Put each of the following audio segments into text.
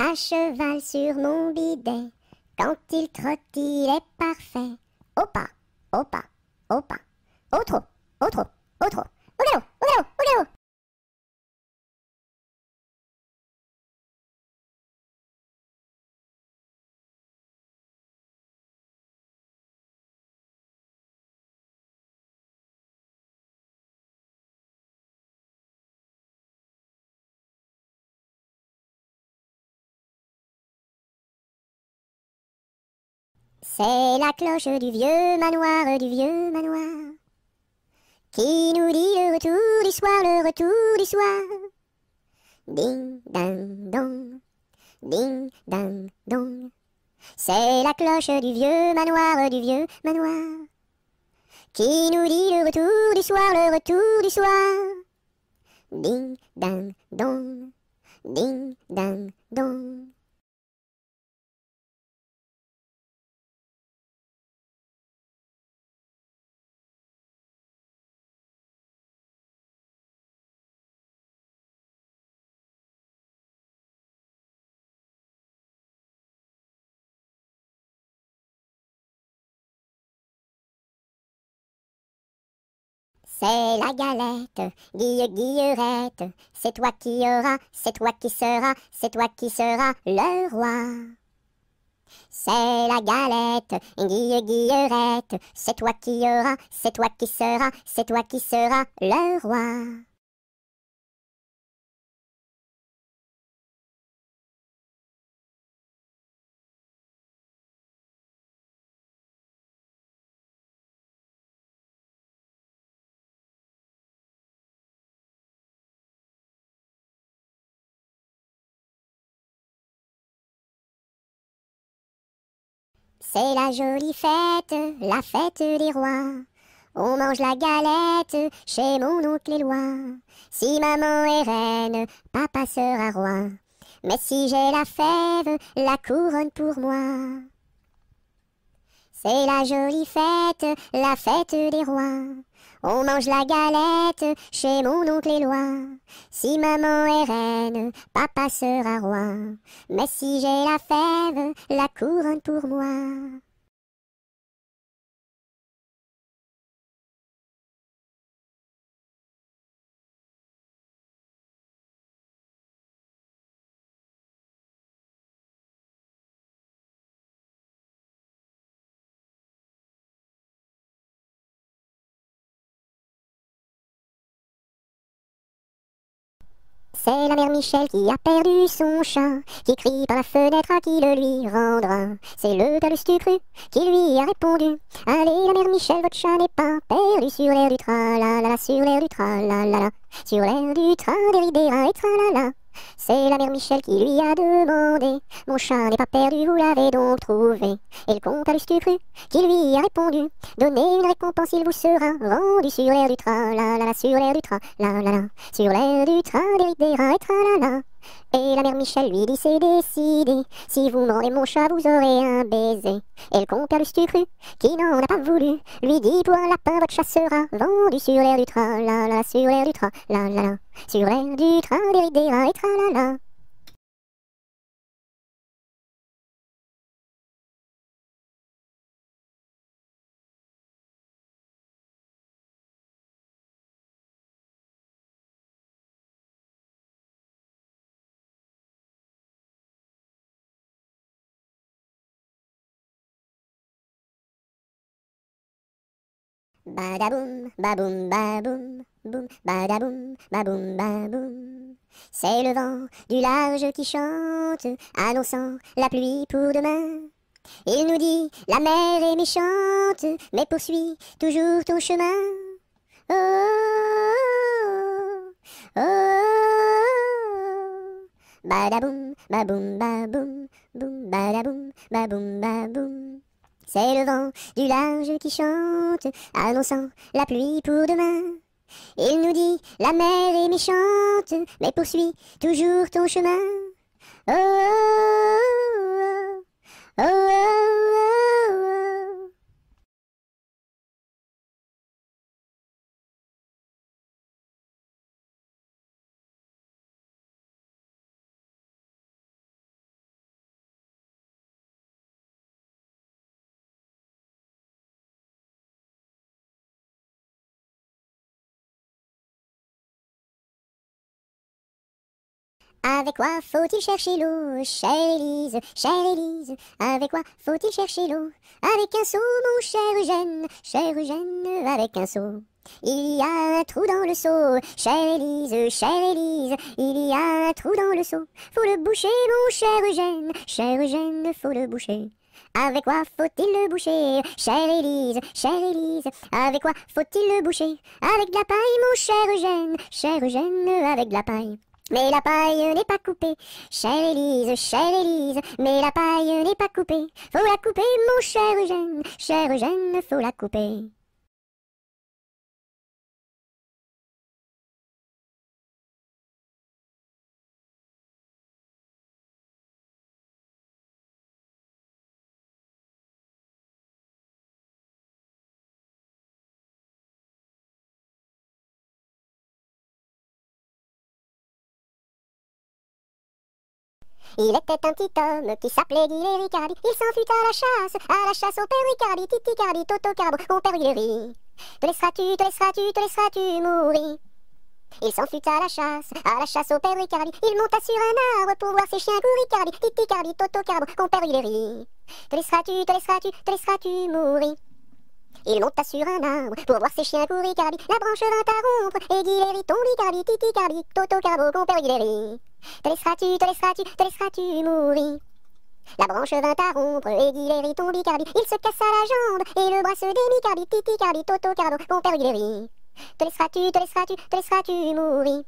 À cheval sur mon bidet, quand il trotte, il est parfait. Au pas, au pas, au pas, au trot, au trot, au trot, au galop, au galop, au galop. C'est la cloche du vieux manoir, qui nous dit le retour du soir, le retour du soir. Ding, ding, dong, ding, ding, dong. C'est la cloche du vieux manoir, qui nous dit le retour du soir, le retour du soir. Ding, ding, dong, ding, ding, dong. C'est la galette, Guillerette, c'est toi qui auras, c'est toi qui seras, c'est toi qui seras le roi. C'est la galette, Guillerette, c'est toi qui auras, c'est toi qui seras, c'est toi qui seras le roi. C'est la fête des rois. On mange la galette chez mon oncle Éloi. Si maman est reine, papa sera roi. Mais si j'ai la fève, la couronne pour moi. C'est la fête des rois. On mange la galette chez mon oncle Éloi. Si maman est reine, papa sera roi. Mais si j'ai la fève, la couronne pour moi. C'est la mère Michel qui a perdu son chat, qui crie par la fenêtre à qui le lui rendra. C'est le Père Lustucru qui lui a répondu: allez la mère Michel, votre chat n'est pas perdu sur l'air du tra-la-la-la, sur l'air du tra-la-la-la, sur l'air du tra-des-ri-des-ra et tra-la-la. C'est la mère Michel qui lui a demandé: mon chat n'est pas perdu, vous l'avez donc trouvé? Et le comte à Lustucru qui lui a répondu: donnez une récompense, il vous sera rendu sur l'air du tra-la-la-la, sur l'air du tra-la-la-la, sur l'air du tra-des-ri-des-ra et tra-la-la. Et la mère Michel lui dit: c'est décidé, si vous me rendez mon chat, vous aurez un baiser. Et le compère Lustucru, qui n'en a pas voulu, lui dit: pour un lapin, votre chat sera vendu sur l'air du tra-la-la, sur l'air du tra-la-la-la, sur l'air du tra-des-ri-des-ra et tra-la-la. Badaboum, baboum, baboum, boum, badaboum, baboum, baboum. C'est le vent du large qui chante, annonçant la pluie pour demain. Il nous dit: la mer est méchante, mais poursuis toujours ton chemin. Oh, oh, oh, oh. Badaboum, baboum, baboum, boum, badaboum, baboum, baboum. C'est le vent du large qui chante, annonçant la pluie pour demain. Il nous dit: la mer est méchante, mais poursuis toujours ton chemin. Oh, oh, oh, oh, oh, oh, oh. Avec quoi faut-il chercher l'eau, chère Élise, chère Élise? Avec quoi faut-il chercher l'eau? Avec un seau, mon cher Eugène, avec un seau. Il y a un trou dans le seau, chère Élise, il y a un trou dans le seau. Faut le boucher, mon cher Eugène, faut le boucher. Avec quoi faut-il le boucher, chère Élise, avec quoi faut-il le boucher? Avec de la paille, mon cher Eugène, avec de la paille. Mais la paille n'est pas coupée, chère Élise, mais la paille n'est pas coupée. Faut la couper, mon cher Eugène, faut la couper. Il était un petit homme qui s'appelait Guillet Ricardi. Il s'en fut à la chasse au père Ricardi, Titi Cardi, Toto Carbo, mon père Guilleri. Te laisseras-tu mourir? Il s'en fut à la chasse au père Ricardi. Il monta sur un arbre pour voir ses chiens courir, Ricardi, Titi Cardi, Toto Carbo, mon père Guilleri. Te laisseras-tu mourir? Il monta sur un arbre pour voir ses chiens courir, Ricardi. La branche vint à rompre et Guilleri tombe, Ricardi, Titi Cardi, Toto Carbo, mon père Guilleri. Te laisseras-tu mourir? La branche vint à rompre et Guilleri tombe, Ricardi. Il se cassa la jambe et le bras se démit, Cardi, Titi Cardi, Toto Carbo, mon père Guilleri. Te laisseras-tu mourir?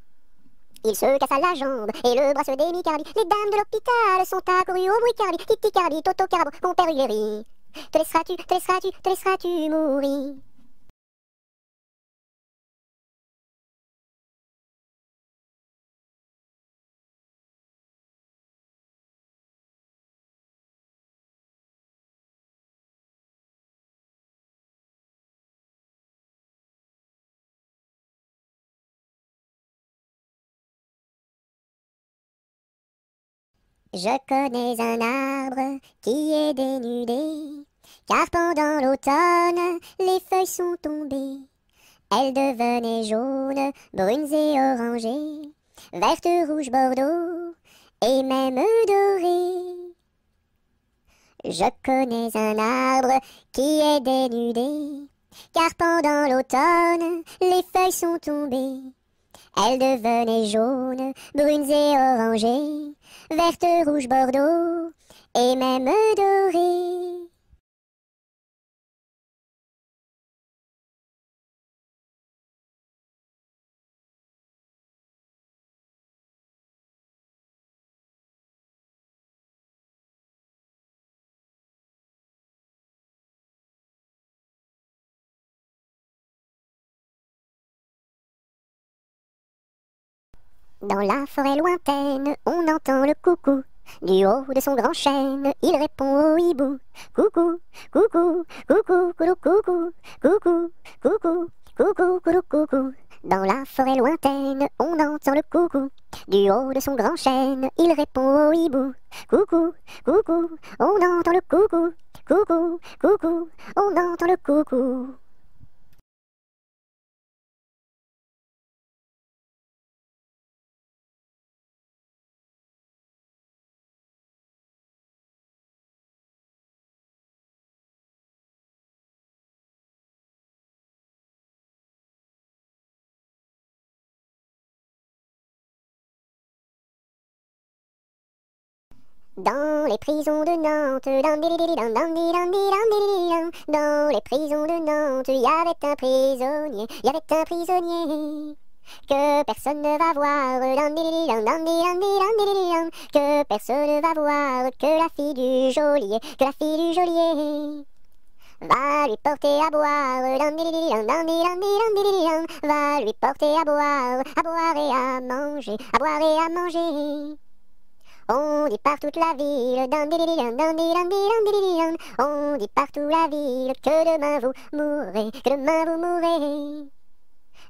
Il se cassa la jambe et le bras se démit, Cardi. Les dames de l'hôpital sont accourues au bruit, Cardi, Titi Cardi, Toto Carbo, mon père Guilleri. Te laisseras-tu mourir? Je connais un arbre qui est dénudé, car pendant l'automne, les feuilles sont tombées. Elles devenaient jaunes, brunes et orangées, vertes, rouges, bordeaux, et même dorées. Je connais un arbre qui est dénudé, car pendant l'automne, les feuilles sont tombées. Elles devenaient jaunes, brunes et orangées, vertes, rouges, bordeaux, et même dorées. Dans la forêt lointaine, on entend le coucou. Du haut de son grand chêne, il répond au hibou. Coucou, coucou, coucou, coucou, coucou, coucou, coucou, coucou, coucou, coucou. Dans la forêt lointaine, on entend le coucou. Du haut de son grand chêne, il répond au hibou. Coucou, coucou, on entend le coucou. Coucou, coucou, on entend le coucou. Dans les prisons de Nantes, dans les prisons de Nantes, il y avait un prisonnier, que personne ne va voir, que personne ne va voir, que la fille du geôlier, va lui porter à boire, va lui porter à boire et à manger, On dit par toute la ville, on dit partout la ville que demain vous mourrez,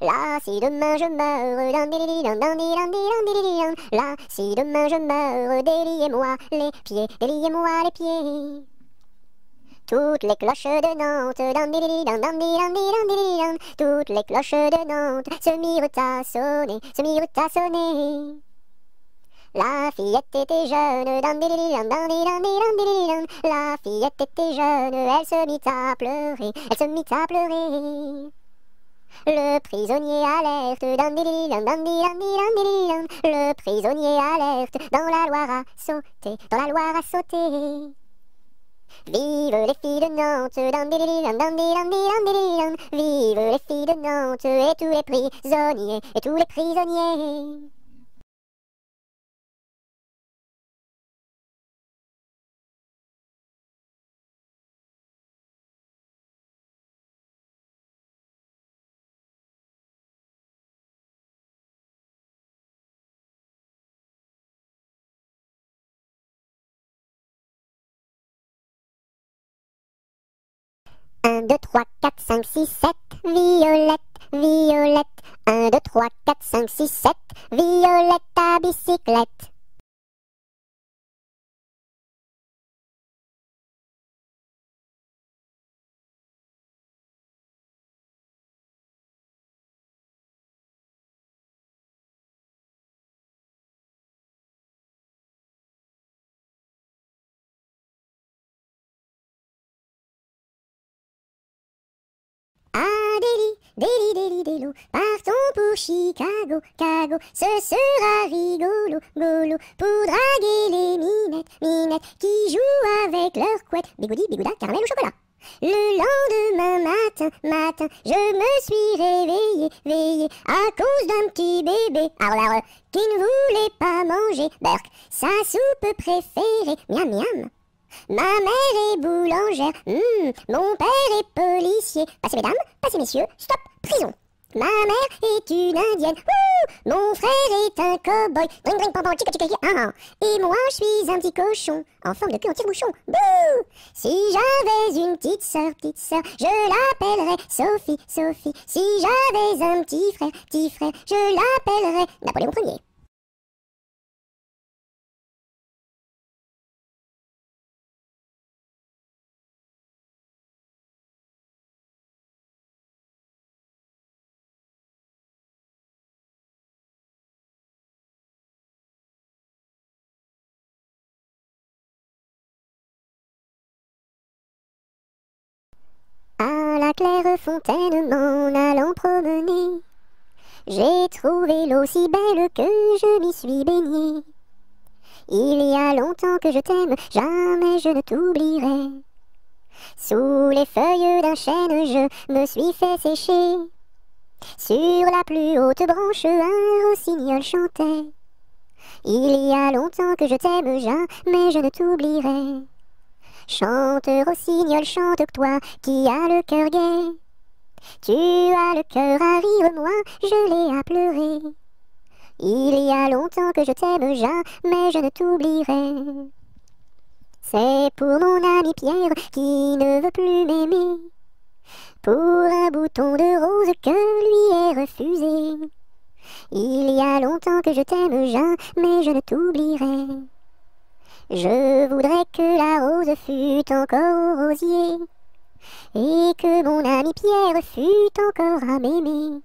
Là, si demain je meurs, là, si demain je meurs, déliez-moi les pieds, Toutes les cloches de Nantes, toutes les cloches de Nantes se mirent à sonner, La fillette était jeune, dandidididam, dandidididam. La fillette était jeune, elle se mit à pleurer, elle se mit à pleurer. Le prisonnier alerte, dandidididam, dandidididam. Le prisonnier alerte, dans la Loire à sauter, dans la Loire à sauter. Vive les filles de Nantes, dandidididam, dandidididam. Vive les filles de Nantes et tous les prisonniers, et tous les prisonniers. Un, deux, trois, quatre, cinq, six, sept, Violette, Violette. Un, deux, trois, quatre, cinq, six, sept, Violette à bicyclette. Adélie, Délie, Délie, Délo, partons pour Chicago, Cago, ce sera rigolo, golo, pour draguer les minettes, minettes, qui jouent avec leurs couettes, bigoudi, bigouda, caramel ou chocolat. Le lendemain matin, matin, je me suis réveillée, veillée, à cause d'un petit bébé, qui ne voulait pas manger, berk, sa soupe préférée, miam miam. Ma mère est boulangère, mon père est policier. Passez mesdames, passez messieurs, stop, prison. Ma mère est une indienne, mon frère est un cow-boy, dring dring pam pam, chica chica chica, et moi je suis un petit cochon, en forme de queue en tire-bouchon, bouh. Si j'avais une petite sœur, je l'appellerais Sophie, Sophie. Si j'avais un petit frère, je l'appellerais Napoléon Ier. À la claire fontaine m'en allant promener, j'ai trouvé l'eau si belle que je m'y suis baignée. Il y a longtemps que je t'aime, jamais je ne t'oublierai. Sous les feuilles d'un chêne je me suis fait sécher. Sur la plus haute branche un rossignol chantait. Il y a longtemps que je t'aime, jamais je ne t'oublierai. Chante, rossignol, chante, toi qui as le cœur gai. Tu as le cœur à rire, moi je l'ai à pleurer. Il y a longtemps que je t'aime, jamais je ne t'oublierai. C'est pour mon ami Pierre qui ne veut plus m'aimer, pour un bouton de rose que lui est refusé. Il y a longtemps que je t'aime, jamais je ne t'oublierai. Je voudrais que la rose fût encore au rosier, et que mon ami Pierre fût encore à m'aimer.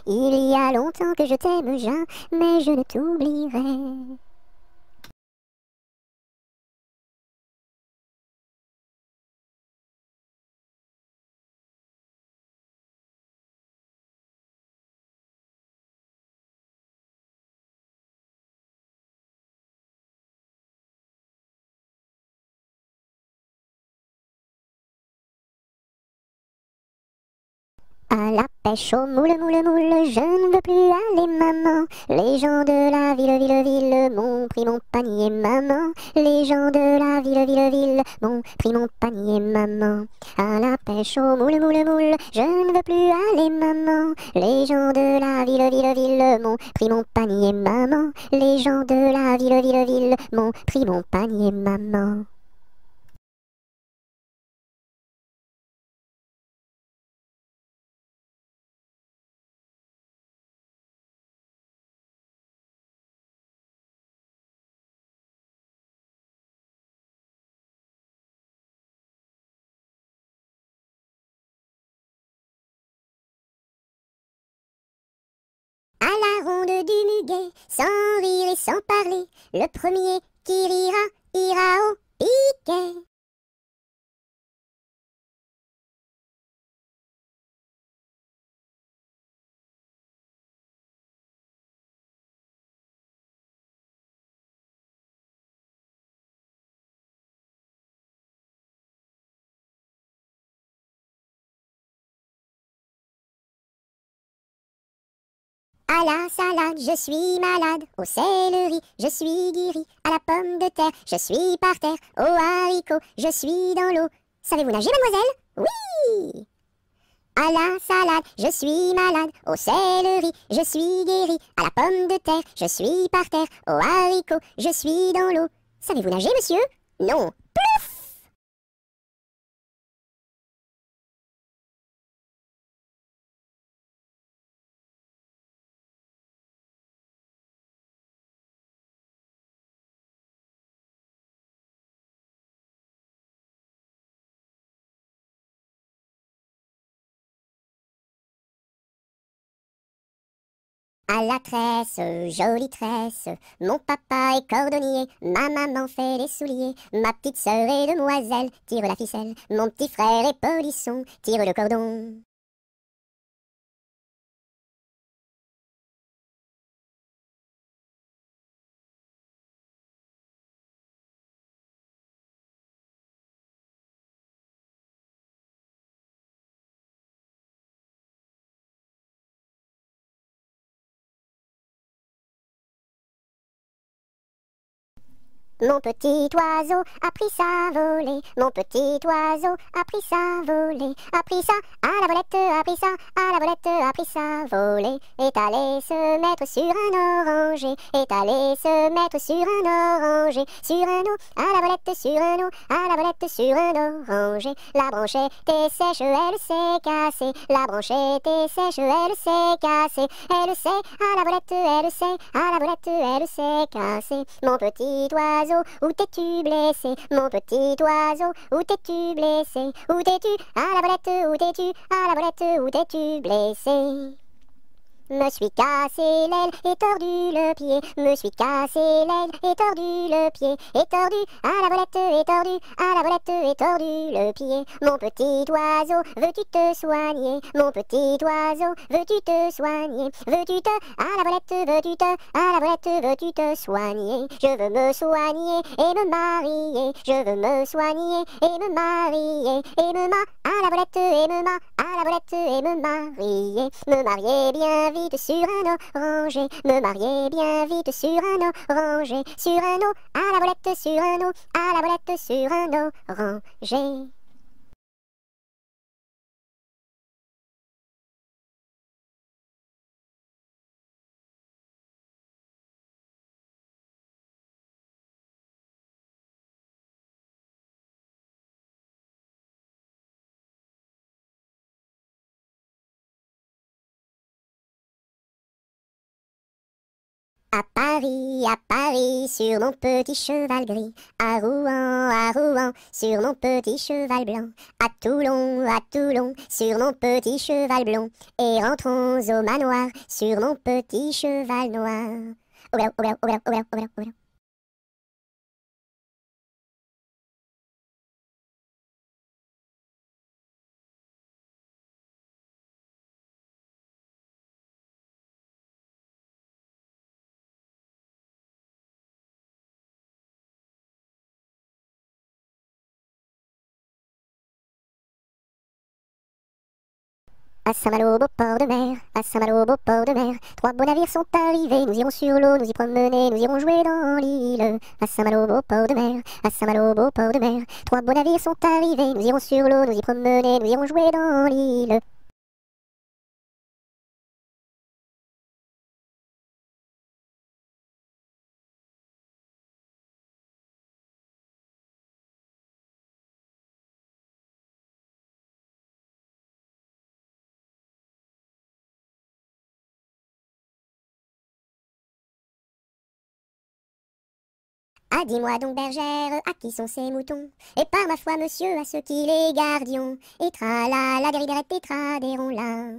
Il y a longtemps que je t'aime, jamais je ne t'oublierai. À la pêche au moule, moule, moule, je ne veux plus aller, maman. Les gens de la ville, ville, ville m'ont pris mon panier, maman. Les gens de la ville, ville, ville m'ont pris mon panier, maman. À la pêche au moule, moule, moule, je ne veux plus aller, maman. Les gens de la ville, ville, ville m'ont pris mon panier, maman. Les gens de la ville, ville, ville m'ont pris mon panier, maman. À la ronde du gai, sans rire et sans parler. Le premier qui rira, ira au piquet. À la salade, je suis malade. Au céleri, je suis guéri. À la pomme de terre, je suis par terre. Au haricot, je suis dans l'eau. Savez-vous nager, mademoiselle? Oui! À la salade, je suis malade. Au céleri, je suis guéri. À la pomme de terre, je suis par terre. Au haricot, je suis dans l'eau. Savez-vous nager, monsieur? Non. Plouf! À la tresse, jolie tresse, mon papa est cordonnier, ma maman fait les souliers, ma petite sœur est demoiselle, tire la ficelle, mon petit frère est polisson, tire le cordon. Mon petit oiseau a pris sa volée, mon petit oiseau a pris sa volée, a pris ça à la volette, a pris ça à la volette, a pris sa volée, est allé se mettre sur un oranger, est allé se mettre sur un oranger, sur un eau, à la volette, sur un eau, à la volette, sur un oranger, la branche était sèche, elle s'est cassée, la branche était sèche, elle s'est cassée, elle s'est à la volette, elle s'est à la volette, elle s'est cassée, mon petit oiseau, où t'es-tu blessé? Mon petit oiseau, où t'es-tu blessé? Où t'es-tu? À la volette, où t'es-tu? À la volette, où t'es-tu blessé? Me suis cassé l'aile et tordu le pied, me suis cassé l'aile et tordu le pied, et tordu à la volette et tordu à la volette et tordu le pied. Mon petit oiseau, veux-tu te soigner? Mon petit oiseau, veux-tu te soigner? Veux-tu te à la volette, veux-tu te à la volette, veux-tu te soigner? Je veux me soigner et me marier, je veux me soigner et me marier, et à la volette et à la volette et me marier bien vite sur un oranger, me marier bien vite sur un oranger, sur un eau, à la volette, sur un eau, à la volette, sur un oranger. À Paris, sur mon petit cheval gris, à Rouen, sur mon petit cheval blanc, à Toulon, sur mon petit cheval blond, et rentrons au manoir, sur mon petit cheval noir. Oula. À Saint-Malo, beau port de mer, à Saint-Malo, beau port de mer, trois beaux navires sont arrivés, nous irons sur l'eau, nous y promener, nous irons jouer dans l'île. À Saint-Malo, beau port de mer, à Saint-Malo, beau port de mer, trois beaux navires sont arrivés, nous irons sur l'eau, nous y promener, nous irons jouer dans l'île. Ah, dis-moi donc, bergère, à qui sont ces moutons? Et par ma foi, monsieur, à ceux qui les gardions. Et tra la la, dériderette, et tra, là.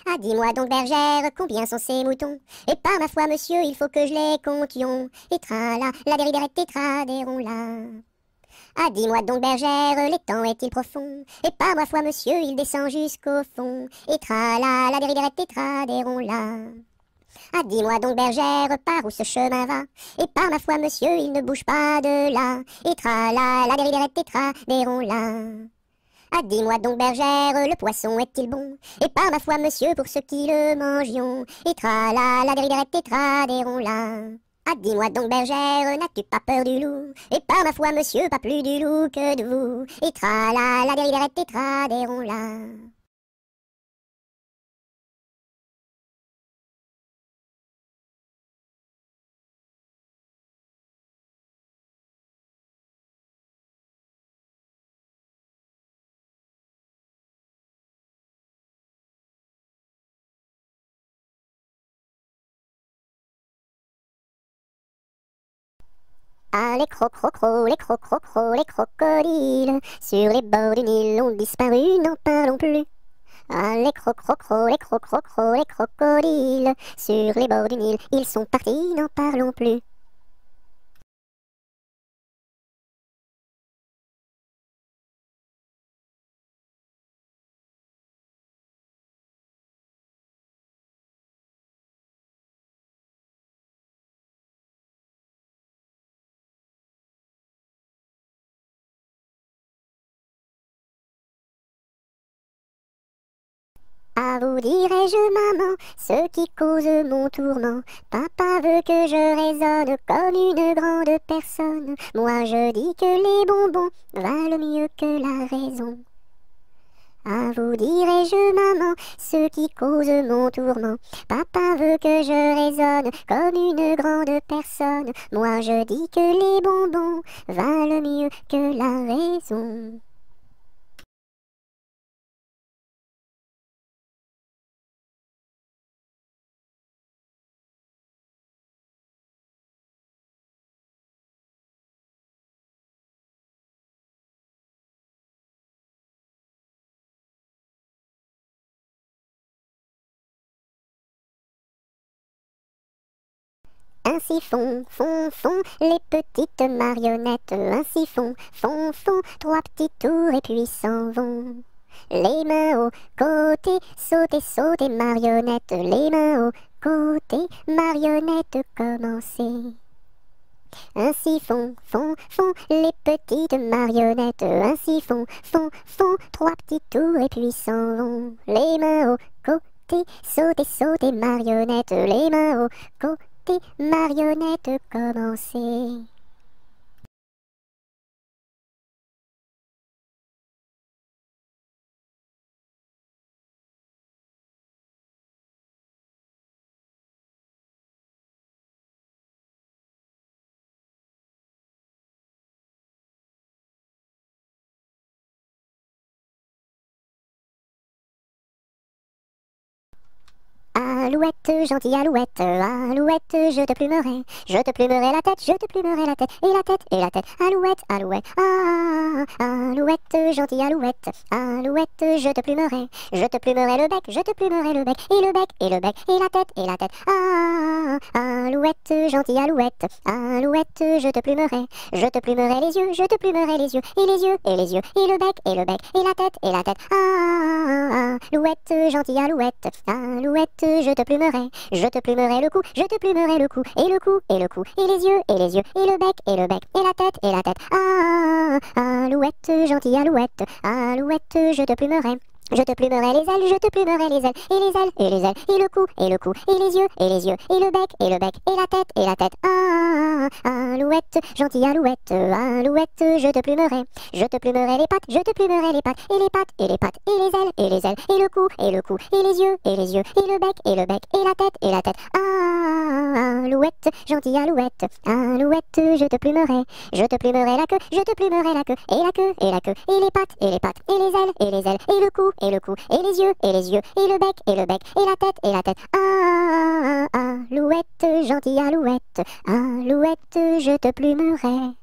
Ah, dis-moi donc, bergère, combien sont ces moutons? Et par ma foi, monsieur, il faut que je les comptions. Et tra-la, la dériderette tétra, là. Ah, dis-moi donc, bergère, l'étang est-il profond? Et par ma foi, monsieur, il descend jusqu'au fond. Et tra-la, la dériderette tétra, là. Ah, dis-moi donc, bergère, par où ce chemin va? Et par ma foi, monsieur, il ne bouge pas de là. Et tra-la, la dériderette tétra, là. Ah, dis-moi donc, bergère, le poisson est-il bon? Et par ma foi, monsieur, pour ceux qui le mangions. Et tra-la, la dériderette tétra, là. Ah, dis-moi donc, bergère, n'as-tu pas peur du loup? Et par ma foi, monsieur, pas plus du loup que de vous. Et tra-la, la dériderette tétra, là. Ah, les crocrocros, les crocrocros, les crocodiles, sur les bords du Nil ont disparu, n'en parlons plus. Ah, les crocrocros, les crocrocros, les crocodiles, sur les bords du Nil, ils sont partis, n'en parlons plus. À vous dirai-je, maman, ce qui cause mon tourment. Papa veut que je raisonne comme une grande personne. Moi je dis que les bonbons valent mieux que la raison. À vous dirai-je, maman, ce qui cause mon tourment. Papa veut que je raisonne comme une grande personne. Moi je dis que les bonbons valent mieux que la raison. Ainsi font les petites marionnettes. Ainsi font trois petits tours et puis s'en vont. Les mains au côté, sautez, marionnettes. Les mains au côté, marionnettes, commencez. Ainsi font les petites marionnettes. Ainsi font trois petits tours et puis s'en vont. Les mains au côté, sautez, marionnettes. Les mains au côté, marionnettes, commencez. Alouette, gentille alouette, alouette, je te plumerai la tête, je te plumerai la tête, et la tête, alouette, alouette, alouette, gentille alouette, alouette, je te plumerai le bec, je te plumerai le bec, et le bec, et le bec, et la tête, alouette, gentille alouette, alouette, je te plumerai les yeux, je te plumerai les yeux, et les yeux, et les yeux, et le bec, et le bec, et la tête, alouette, gentille alouette, alouette, je te plumerai le cou, je te plumerai le cou, et le cou, et le cou, et les yeux, et les yeux, et le bec, et le bec, et la tête, alouette, gentille alouette, alouette, je te plumerai les ailes, je te plumerai les ailes, et les ailes, et les ailes, et le cou, et le cou, et les yeux, et les yeux, et le bec, et la tête, alouette, gentille alouette, alouette, je te plumerai les pattes, je te plumerai les pattes, et les pattes, et les pattes, et les ailes, et les ailes, et le cou, et le cou, et les yeux, et les yeux, et le bec, et la tête, alouette, gentille alouette, alouette, je te plumerai la queue, je te plumerai la queue, et la queue, et la queue, et les pattes, et les pattes, et les ailes, et les ailes, et le cou, et le cou, et les yeux, et les yeux, et le bec, et la tête, alouette, gentille alouette, alouette, je te plumerai.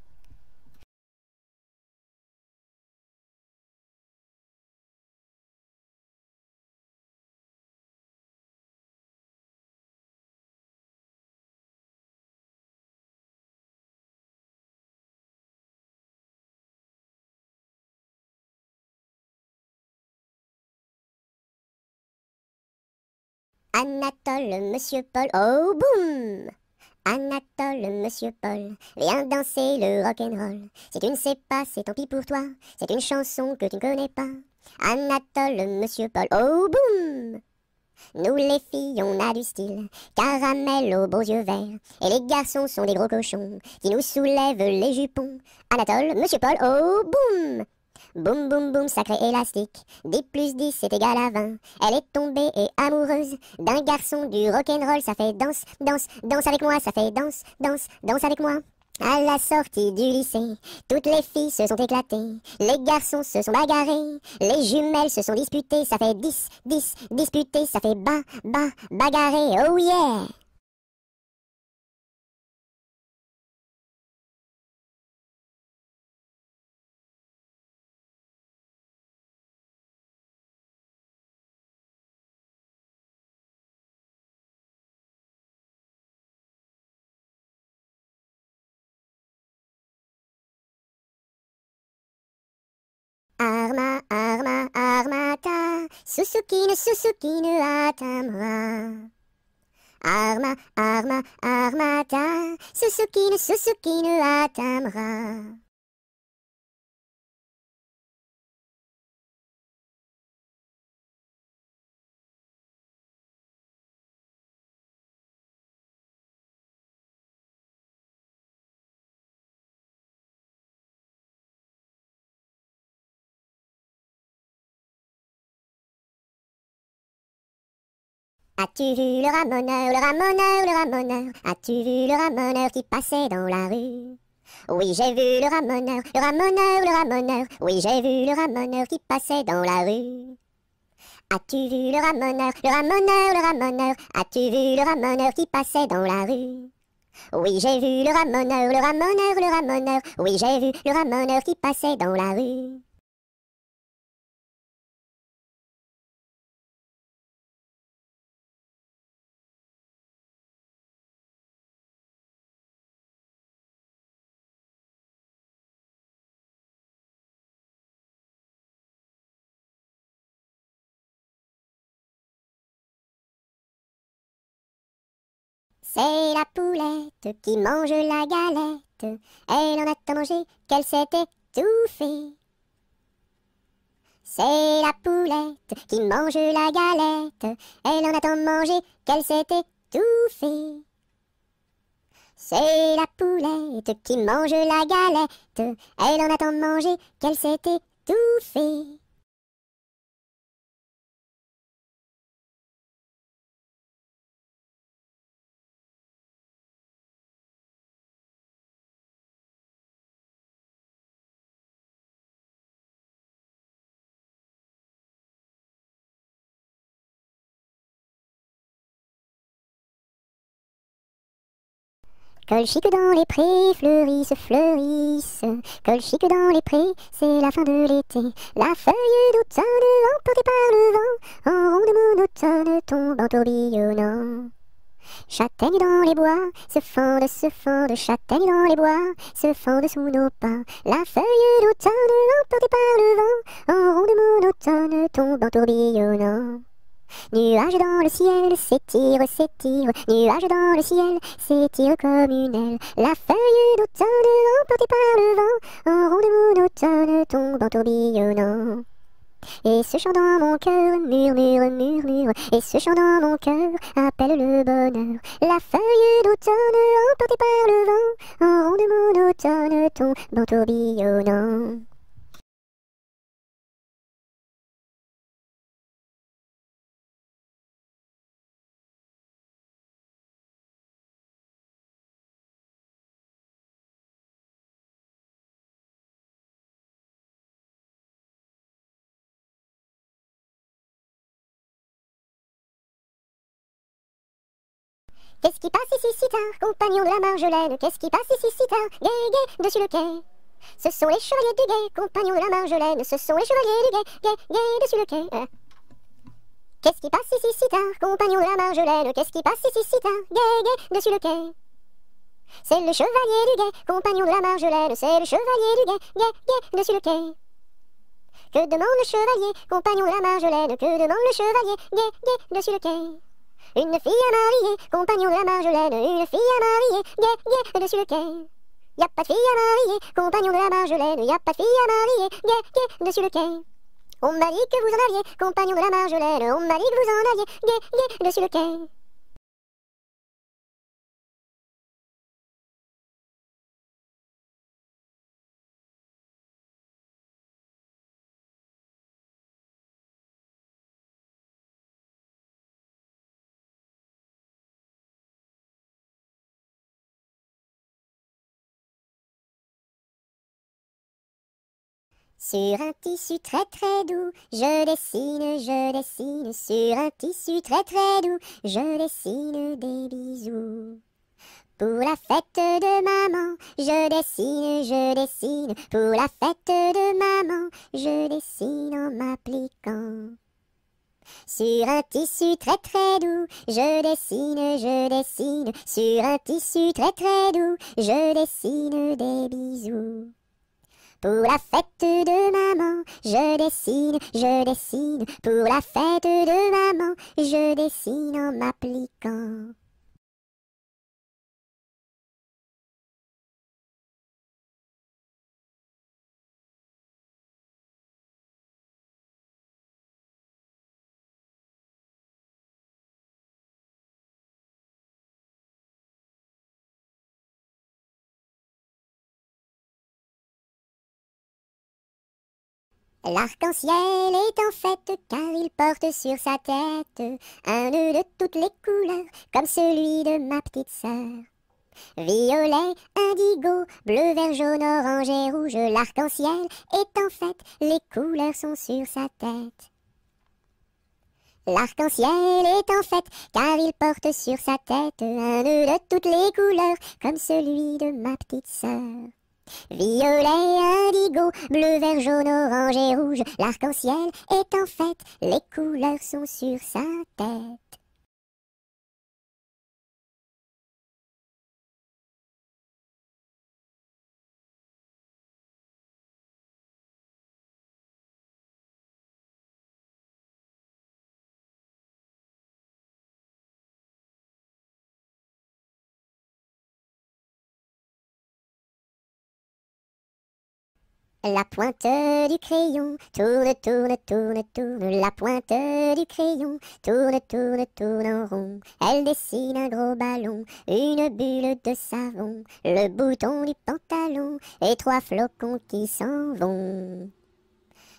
Anatole, Monsieur Paul, oh boum! Anatole, Monsieur Paul, viens danser le rock'n'roll. Si tu ne sais pas, c'est tant pis pour toi, c'est une chanson que tu ne connais pas. Anatole, Monsieur Paul, oh boum! Nous les filles, on a du style, caramel aux beaux yeux verts. Et les garçons sont des gros cochons, qui nous soulèvent les jupons. Anatole, Monsieur Paul, oh boum! Boum boum boum, sacré élastique, 10 plus 10 c'est égal à 20. Elle est tombée et amoureuse d'un garçon du rock'n'roll. Ça fait danse, danse, danse avec moi, ça fait danse, danse, danse avec moi. À la sortie du lycée, toutes les filles se sont éclatées, les garçons se sont bagarrés, les jumelles se sont disputées. Ça fait 10, 10, disputé, ça fait bagarré, oh yeah! Armata, Suzuki ne atteindra. Armata, Suzuki ne atteindra. As-tu vu le ramoneur, le ramoneur, le ramoneur? As-tu vu le ramoneur qui passait dans la rue? Oui, j'ai vu le ramoneur, le ramoneur, le ramoneur. Oui, j'ai vu le ramoneur qui passait dans la rue. As-tu vu le ramoneur, le ramoneur, le ramoneur? As-tu vu le ramoneur qui passait dans la rue? Oui, j'ai vu le ramoneur, le ramoneur, le ramoneur. Oui, j'ai vu le ramoneur qui passait dans la rue. C'est la poulette qui mange la galette. Elle en a tant mangé qu'elle s'est étouffée. C'est la poulette qui mange la galette. Elle en a tant mangé qu'elle s'est étouffée. C'est la poulette qui mange la galette. Elle en a tant mangé qu'elle s'est étouffée. Colchique dans les prés, fleurissent, fleurissent. Colchique dans les prés, c'est la fin de l'été. La feuille d'automne, emportée par le vent, en ronde monotone, tombe en tourbillonnant. Châtaignes dans les bois, se fendent, châtaignes dans les bois, se fendent sous nos pas. La feuille d'automne, emportée par le vent, en ronde monotone, tombe en tourbillonnant. Nuages dans le ciel, s'étire, s'étire. Nuages dans le ciel, s'étire comme une aile. La feuille d'automne, emportée par le vent, en ronde monotone, tombe en tourbillonnant. Et ce chant dans mon cœur murmure, murmure. Et ce chant dans mon cœur appelle le bonheur. La feuille d'automne, emportée par le vent, en ronde monotone, tombe en tourbillonnant. Qu'est-ce qui passe ici si tard, compagnon de la Marjolaine? Qu'est-ce qui passe ici si tard, gai, gai, dessus le quai? Ce sont les chevaliers du guet, compagnons de la Marjolaine. Ce sont les chevaliers du guet, gai, gai, dessus le quai. Qu'est-ce qui passe ici si tard, compagnons de la Marjolaine? Qu'est-ce qui passe ici si tard, gai, gai, dessus le quai? C'est le chevalier du guet, compagnon de la Marjolaine. C'est le chevalier du guet, gai, gai, dessus le quai. Que demande le chevalier, compagnon de la Marjolaine? Que demande le chevalier, gai, gai, dessus le quai? Une fille à marier, compagnon de la Marjolaine. Une fille à marier, gai, gai, dessus le quai. Y a pas de fille à marier, compagnon de la Marjolaine. Y a pas de fille à marier, gai, gai, dessus le quai. On m'a dit que vous en aviez, compagnon de la Marjolaine. On m'a dit que vous en aviez, gai, gai, dessus le quai. Sur un tissu très très doux, je dessine, sur un tissu très très doux, je dessine des bisous. Pour la fête de maman, je dessine, pour la fête de maman, je dessine en m'appliquant. Sur un tissu très très doux, je dessine, sur un tissu très très doux, je dessine des bisous. Pour la fête de maman, je dessine, pour la fête de maman, je dessine en m'appliquant. L'arc-en-ciel est en fête car il porte sur sa tête un nœud de toutes les couleurs comme celui de ma petite sœur. Violet, indigo, bleu, vert, jaune, orange et rouge, l'arc-en-ciel est en fête, les couleurs sont sur sa tête. L'arc-en-ciel est en fête car il porte sur sa tête un nœud de toutes les couleurs comme celui de ma petite sœur. Violet, indigo, bleu, vert, jaune, orange et rouge, l'arc-en-ciel est en fête, les couleurs sont sur sa tête. La pointe du crayon tourne, tourne, tourne, tourne. La pointe du crayon tourne, tourne, tourne en rond. Elle dessine un gros ballon, une bulle de savon, le bouton du pantalon et trois flocons qui s'en vont.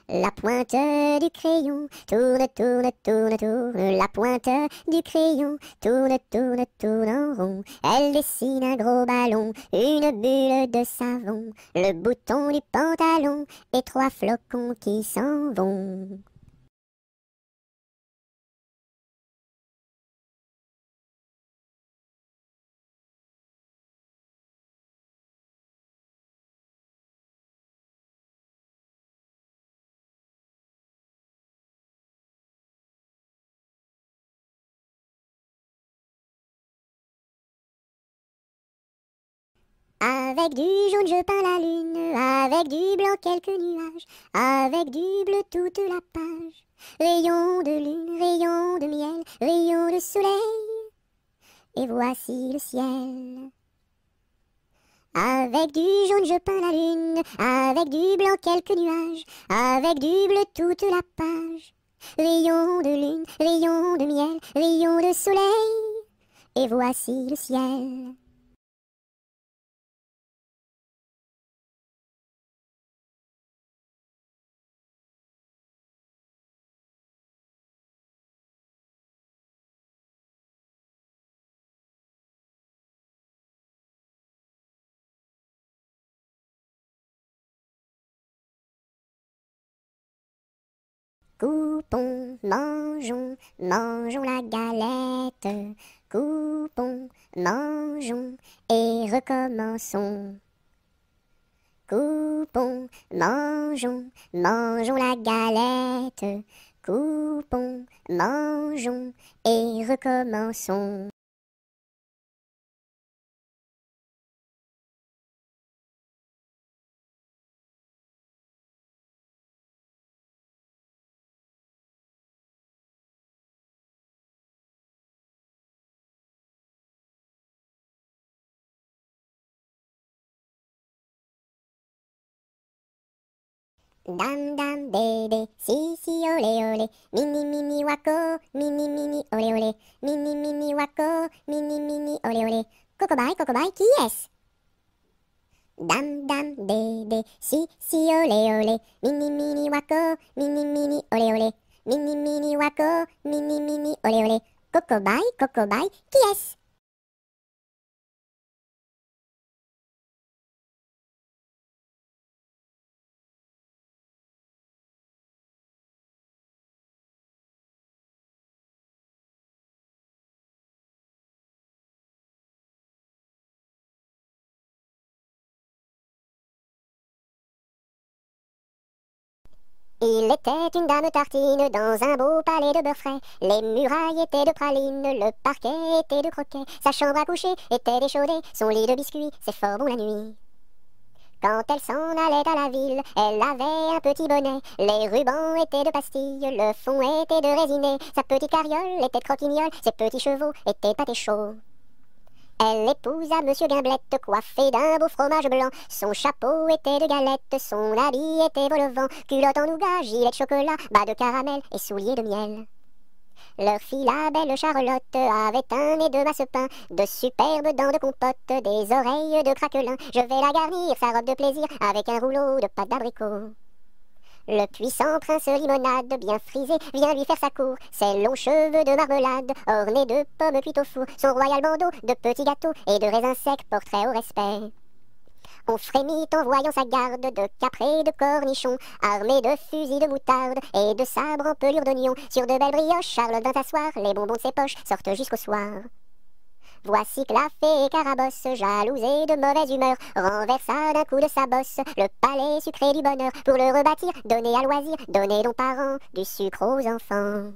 La pointe du crayon tourne, tourne, tourne, tourne. La pointe du crayon tourne, tourne, tourne en rond. Elle dessine un gros ballon, une bulle de savon, le bouton du pantalon et trois flocons qui s'en vont. Avec du jaune je peins la lune, avec du blanc quelques nuages, avec du bleu toute la page. Rayon de lune, rayon de miel, rayon de soleil, et voici le ciel. Avec du jaune je peins la lune, avec du blanc quelques nuages, avec du bleu toute la page. Rayon de lune, rayon de miel, rayon de soleil, et voici le ciel. Coupons, mangeons, mangeons la galette. Coupons, mangeons et recommençons. Coupons, mangeons, mangeons la galette. Coupons, mangeons et recommençons. Dam dam bébé, si si olé olé, mini mini wako, mini mini olé olé, mini mini wako, mini mini olé olé. Cocobaye, qui est-ce? Dam dam bébé, si si olé olé, mini mini wako, mini mini olé olé, mini mini wako, mini mini olé olé. Cocobaye, qui est-ce? Il était une dame tartine dans un beau palais de beurre frais. Les murailles étaient de praline, le parquet était de croquet. Sa chambre à coucher était d'échaudée, son lit de biscuits, c'est fort bon la nuit. Quand elle s'en allait à la ville, elle avait un petit bonnet. Les rubans étaient de pastilles, le fond était de résiné. Sa petite carriole était de croquignole, ses petits chevaux étaient pâtés chauds. Elle épousa Monsieur Gimblette, coiffé d'un beau fromage blanc. Son chapeau était de galette, son habit était vol-au-vent. Culotte en nougat, gilet de chocolat, bas de caramel et souliers de miel. Leur fille, la belle Charlotte, avait un nez de masse-pain, de superbes dents de compote, des oreilles de craquelin. Je vais la garnir, sa robe de plaisir, avec un rouleau de pâte d'abricot. Le puissant prince limonade, bien frisé, vient lui faire sa cour. Ses longs cheveux de marmelade, ornés de pommes cuites au four. Son royal bandeau de petits gâteaux et de raisins secs, portrait au respect. On frémit en voyant sa garde de caprés et de cornichons, armés de fusils de moutarde et de sabres en pelure d'oignon. Sur de belles brioches, Charlotte vint s'asseoir, les bonbons de ses poches sortent jusqu'au soir. Voici que la fée Carabosse, jalouse et de mauvaise humeur, renversa d'un coup de sa bosse le palais sucré du bonheur. Pour le rebâtir, donner à loisir, donner donc parents du sucre aux enfants.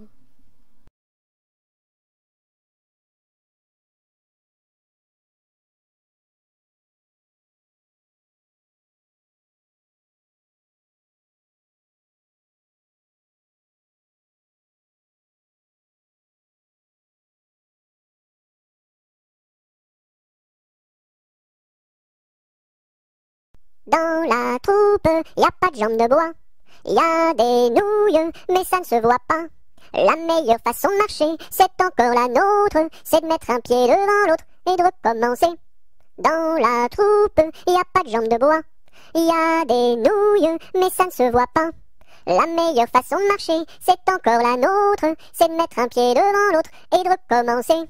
Dans la troupe, y a pas de jambes de bois, y a des nouilles, mais ça ne se voit pas. La meilleure façon de marcher, c'est encore la nôtre, c'est de mettre un pied devant l'autre et de recommencer. Dans la troupe, y a pas de jambes de bois, y a des nouilles, mais ça ne se voit pas. La meilleure façon de marcher, c'est encore la nôtre, c'est de mettre un pied devant l'autre et de recommencer.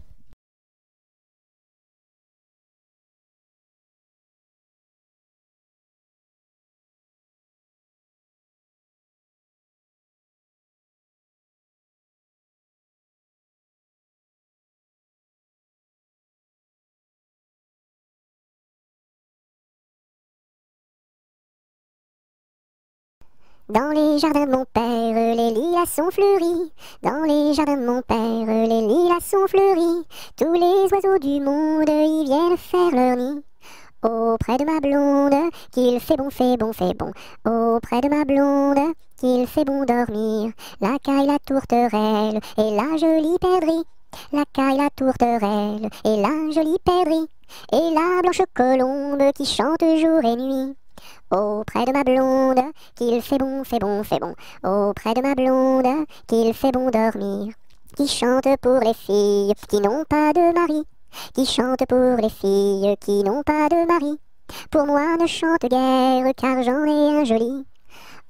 Dans les jardins de mon père, les lilas sont fleuris. Dans les jardins de mon père, les lilas sont fleuris. Tous les oiseaux du monde y viennent faire leur nid. Auprès de ma blonde, qu'il fait bon, fait bon, fait bon. Auprès de ma blonde, qu'il fait bon dormir. La caille, la tourterelle et la jolie perdrix. La caille, la tourterelle et la jolie perdrix. Et la blanche colombe qui chante jour et nuit. Auprès de ma blonde, qu'il fait bon, fait bon, fait bon. Auprès de ma blonde, qu'il fait bon dormir. Qui chante pour les filles qui n'ont pas de mari. Qui chante pour les filles qui n'ont pas de mari. Pour moi ne chante guère car j'en ai un joli.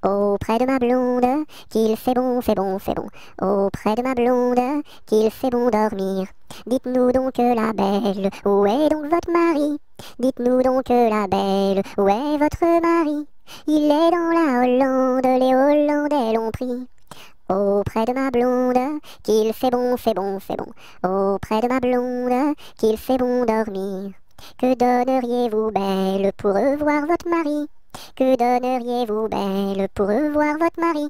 Auprès de ma blonde, qu'il fait bon, fait bon, fait bon. Auprès de ma blonde, qu'il fait bon dormir. Dites-nous donc la belle, où est donc votre mari? Dites-nous donc la belle, où est votre mari? Il est dans la Hollande, les Hollandais l'ont pris. Auprès de ma blonde, qu'il fait bon, fait bon, fait bon. Auprès de ma blonde, qu'il fait bon dormir. Que donneriez-vous, belle, pour revoir votre mari? Que donneriez-vous, belle, pour revoir votre mari?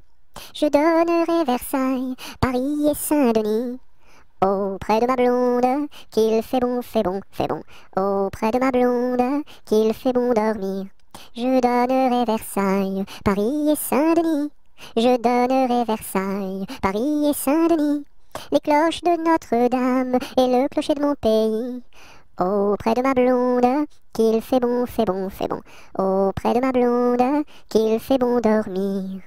Je donnerais Versailles, Paris et Saint-Denis. Auprès de ma blonde, qu'il fait bon, fait bon, fait bon. Auprès de ma blonde, qu'il fait bon dormir. Je donnerai Versailles, Paris et Saint-Denis. Je donnerai Versailles, Paris et Saint-Denis. Les cloches de Notre-Dame et le clocher de mon pays. Auprès de ma blonde, qu'il fait bon, fait bon, fait bon. Auprès de ma blonde, qu'il fait bon dormir.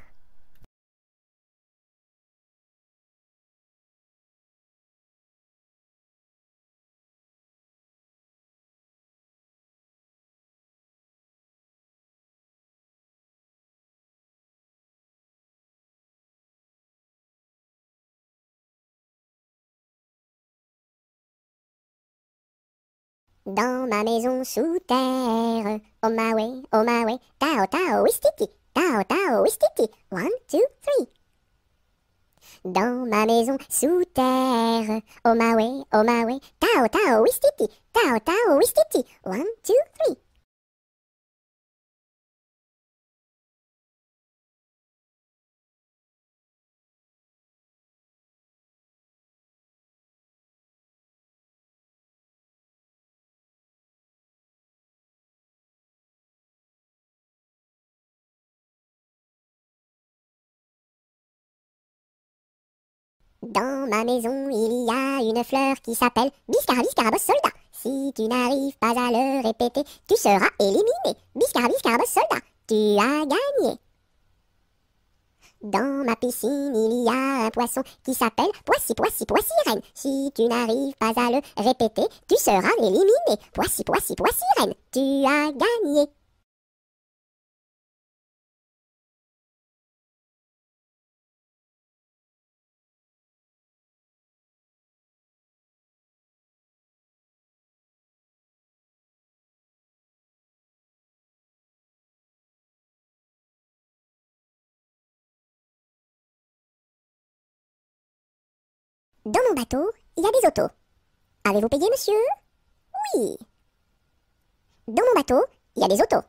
Dans ma maison sous terre, oh my way, tao tao wistiti, tao tao wistiti, 1, 2, 3. Dans ma maison sous terre, oh my way, tao tao wistiti, 1, 2, 3. Dans ma maison, il y a une fleur qui s'appelle Biscara Biscarabos Soldat. Si tu n'arrives pas à le répéter, tu seras éliminé. Biscara Biscarabos Soldat, tu as gagné. Dans ma piscine, il y a un poisson qui s'appelle Poissy Reine. Si tu n'arrives pas à le répéter, tu seras éliminé. Poissy Reine, tu as gagné. Dans mon bateau, il y a des autos. Avez-vous payé, monsieur? Oui. Dans mon bateau, il y a des autos.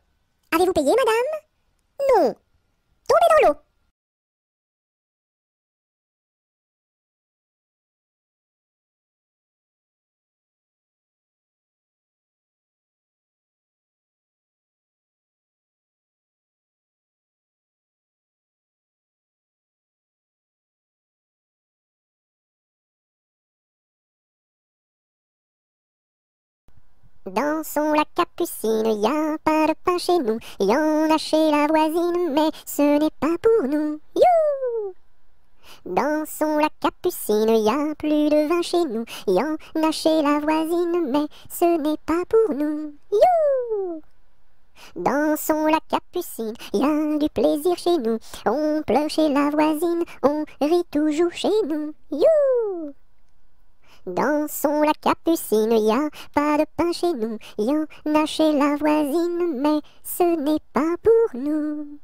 Avez-vous payé, madame? Non. Tombez dans l'eau. Dans son lac Capucine, y a pas de pain chez nous. Y en a chez la voisine, mais ce n'est pas pour nous. You! Dans son lac Capucine, y a plus de vin chez nous. Y en a chez la voisine, mais ce n'est pas pour nous. You! Dans son lac Capucine, y a du plaisir chez nous. On pleure chez la voisine, on rit toujours chez nous. You! Dans son lac Capucine, y a pas de pain chez nous. Y en a chez la voisine, mais ce n'est pas pour nous.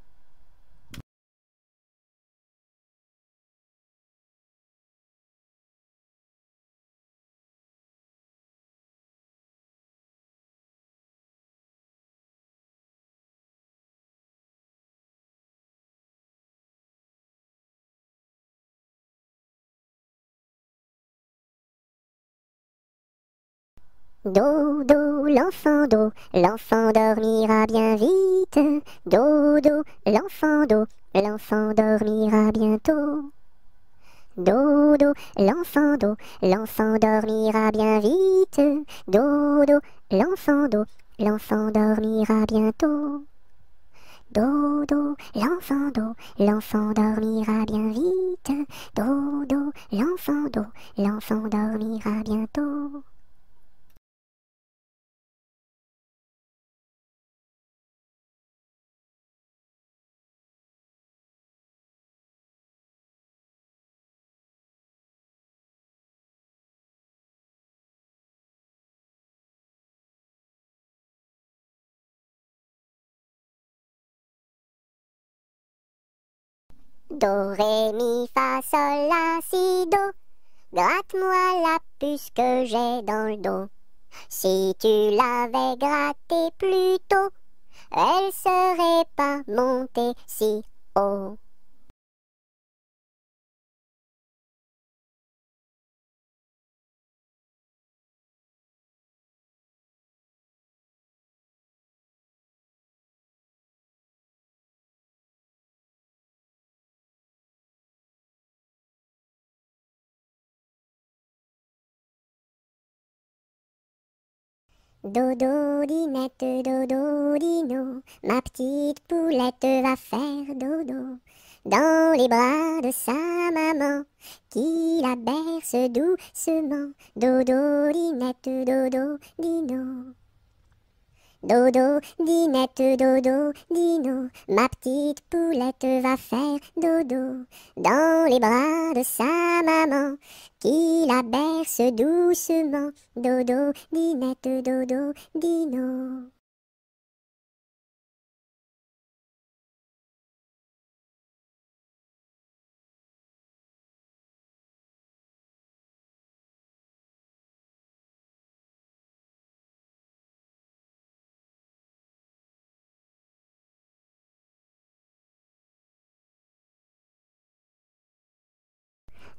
Dodo, l'enfant dormira bien vite. Dodo, l'enfant dormira bientôt. Dodo, l'enfant dormira bien vite. Dodo, l'enfant dormira bientôt. Dodo, l'enfant dormira bien vite. Dodo, l'enfant dormira bientôt. Do, ré, mi, fa, sol, la, si, do. Gratte-moi la puce que j'ai dans le dos. Si tu l'avais grattée plus tôt, elle serait pas montée si haut. Dodo, dinette, dodo, dino, ma petite poulette va faire dodo dans les bras de sa maman qui la berce doucement. Dodo, dinette, dodo, dino. Dodo, dinette, dodo, dino, ma petite poulette va faire dodo dans les bras de sa maman qui la berce doucement. Dodo, dinette, dodo, dino.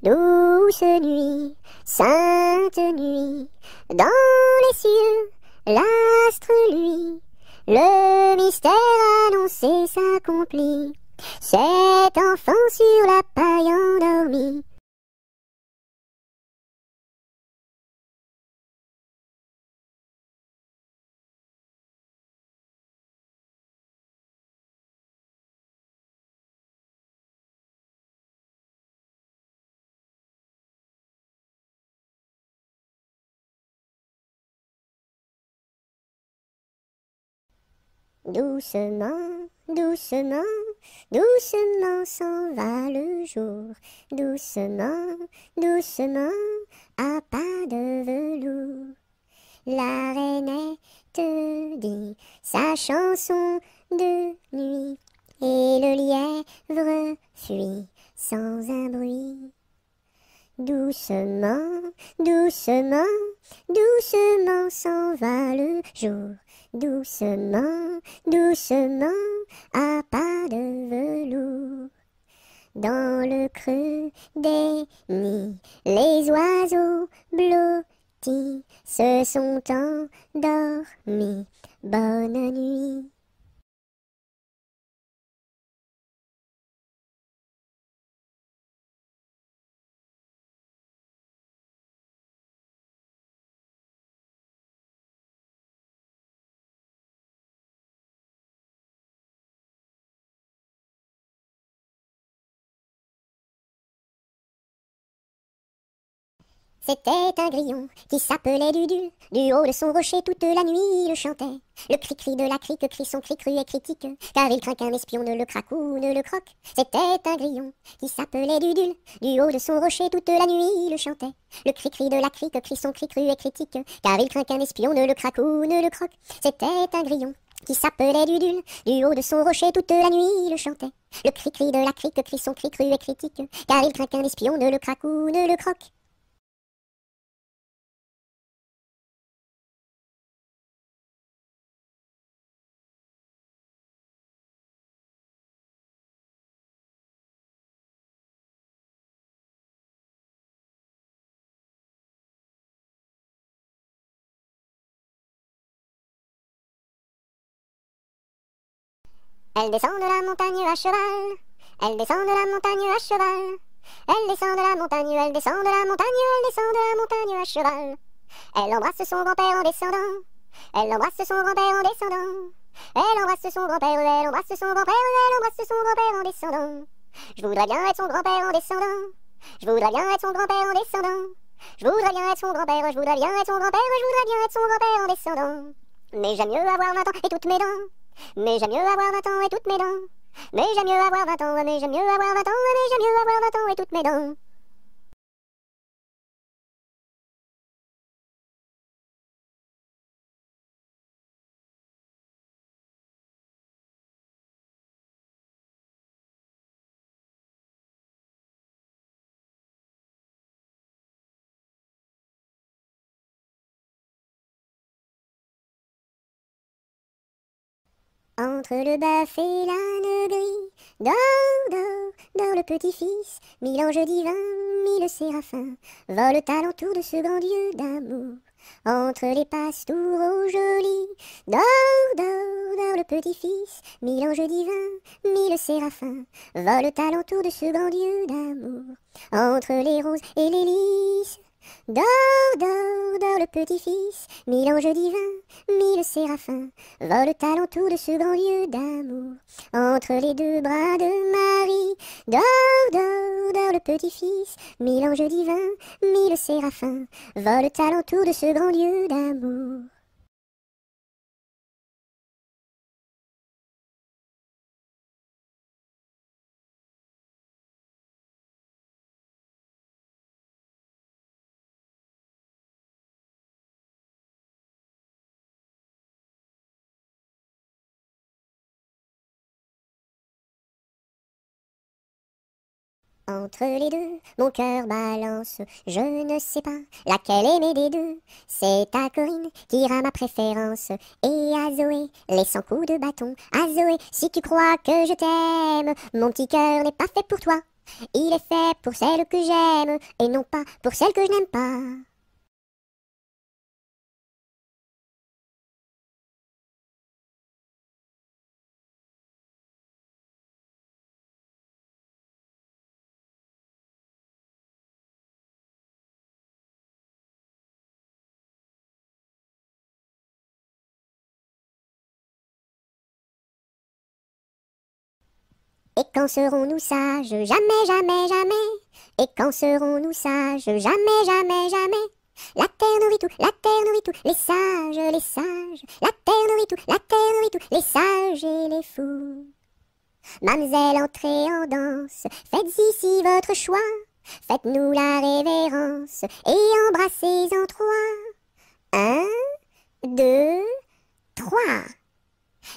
Douce nuit, sainte nuit, dans les cieux, l'astre lui, le mystère annoncé s'accomplit. Cet enfant sur la paille endormi. Doucement, doucement, doucement s'en va le jour. Doucement, doucement, à pas de velours. La rainette dit sa chanson de nuit, et le lièvre fuit sans un bruit. Doucement, doucement, doucement s'en va le jour. Doucement, doucement, à pas de velours. Dans le creux des nids, les oiseaux blottis se sont endormis. Bonne nuit. C'était un grillon qui s'appelait Dudule. Du haut de son rocher toute la nuit il chantait. Le cri-cri de la crique crie son cri cru et critique, car il craint qu'un espion ne le craque ou ne le croque. C'était un grillon qui s'appelait Dudule. Du haut de son rocher toute la nuit il chantait. Le cri-cri de la crique crie son cri cru et critique, car il craint qu'un espion ne le craque ou ne le croque. C'était un grillon qui s'appelait Dudule. Du haut de son rocher toute la nuit il chantait. Le cri-cri de la crique crie son cri cru et critique, car il craint qu'un espion ne le craque ou ne le croque. Elle descend de la montagne à cheval. Elle descend de la montagne à cheval. Elle descend de la montagne, elle descend de la montagne, elle descend de la montagne à cheval. Elle embrasse son grand-père en descendant. Elle embrasse son grand-père en descendant. Elle embrasse son grand-père, elle embrasse son grand-père, elle embrasse son grand-père en descendant. Je voudrais bien être son grand-père en descendant. Je voudrais bien être son grand-père en descendant. Je voudrais bien être son grand-père, je voudrais bien être son grand-père, je voudrais bien être son grand-père en descendant. Mais j'aime mieux avoir 20 ans et toutes mes dents. Mais j'aime mieux avoir 20 ans et toutes mes dents. Mais j'aime mieux avoir 20 ans, mais j'aime mieux avoir 20 ans, mais j'aime mieux avoir 20 ans et toutes mes dents. Entre le bœuf et l'âne gris, dors, dors, dors le petit-fils, mille anges divins, mille séraphins, volent alentour de ce grand Dieu d'amour. Entre les pastoureaux jolis, dors, dors, dors le petit-fils, mille anges divins, mille séraphins, volent alentour de ce grand Dieu d'amour. Entre les roses et les lys, Dors, dors, dors le petit-fils, mille anges divins, mille séraphins, volent alentour de ce grand lieu d'amour, entre les deux bras de Marie. Dors, dors, dors le petit-fils, mille anges divins, mille séraphins, volent alentour de ce grand lieu d'amour. Entre les deux, mon cœur balance, je ne sais pas laquelle aimer des deux. C'est à Corinne qui ira ma préférence, et à Zoé, les 100 coups de bâton. À Zoé, si tu crois que je t'aime, mon petit cœur n'est pas fait pour toi. Il est fait pour celle que j'aime, et non pas pour celle que je n'aime pas. Et quand serons-nous sages? Jamais, jamais, jamais. Et quand serons-nous sages? Jamais, jamais, jamais. La terre nourrit tout, la terre nourrit tout, les sages, les sages. La terre nourrit tout, la terre nourrit tout, les sages et les fous. Mademoiselle, entrez en danse, faites ici votre choix. Faites-nous la révérence et embrassez en trois. 1, 2, 3.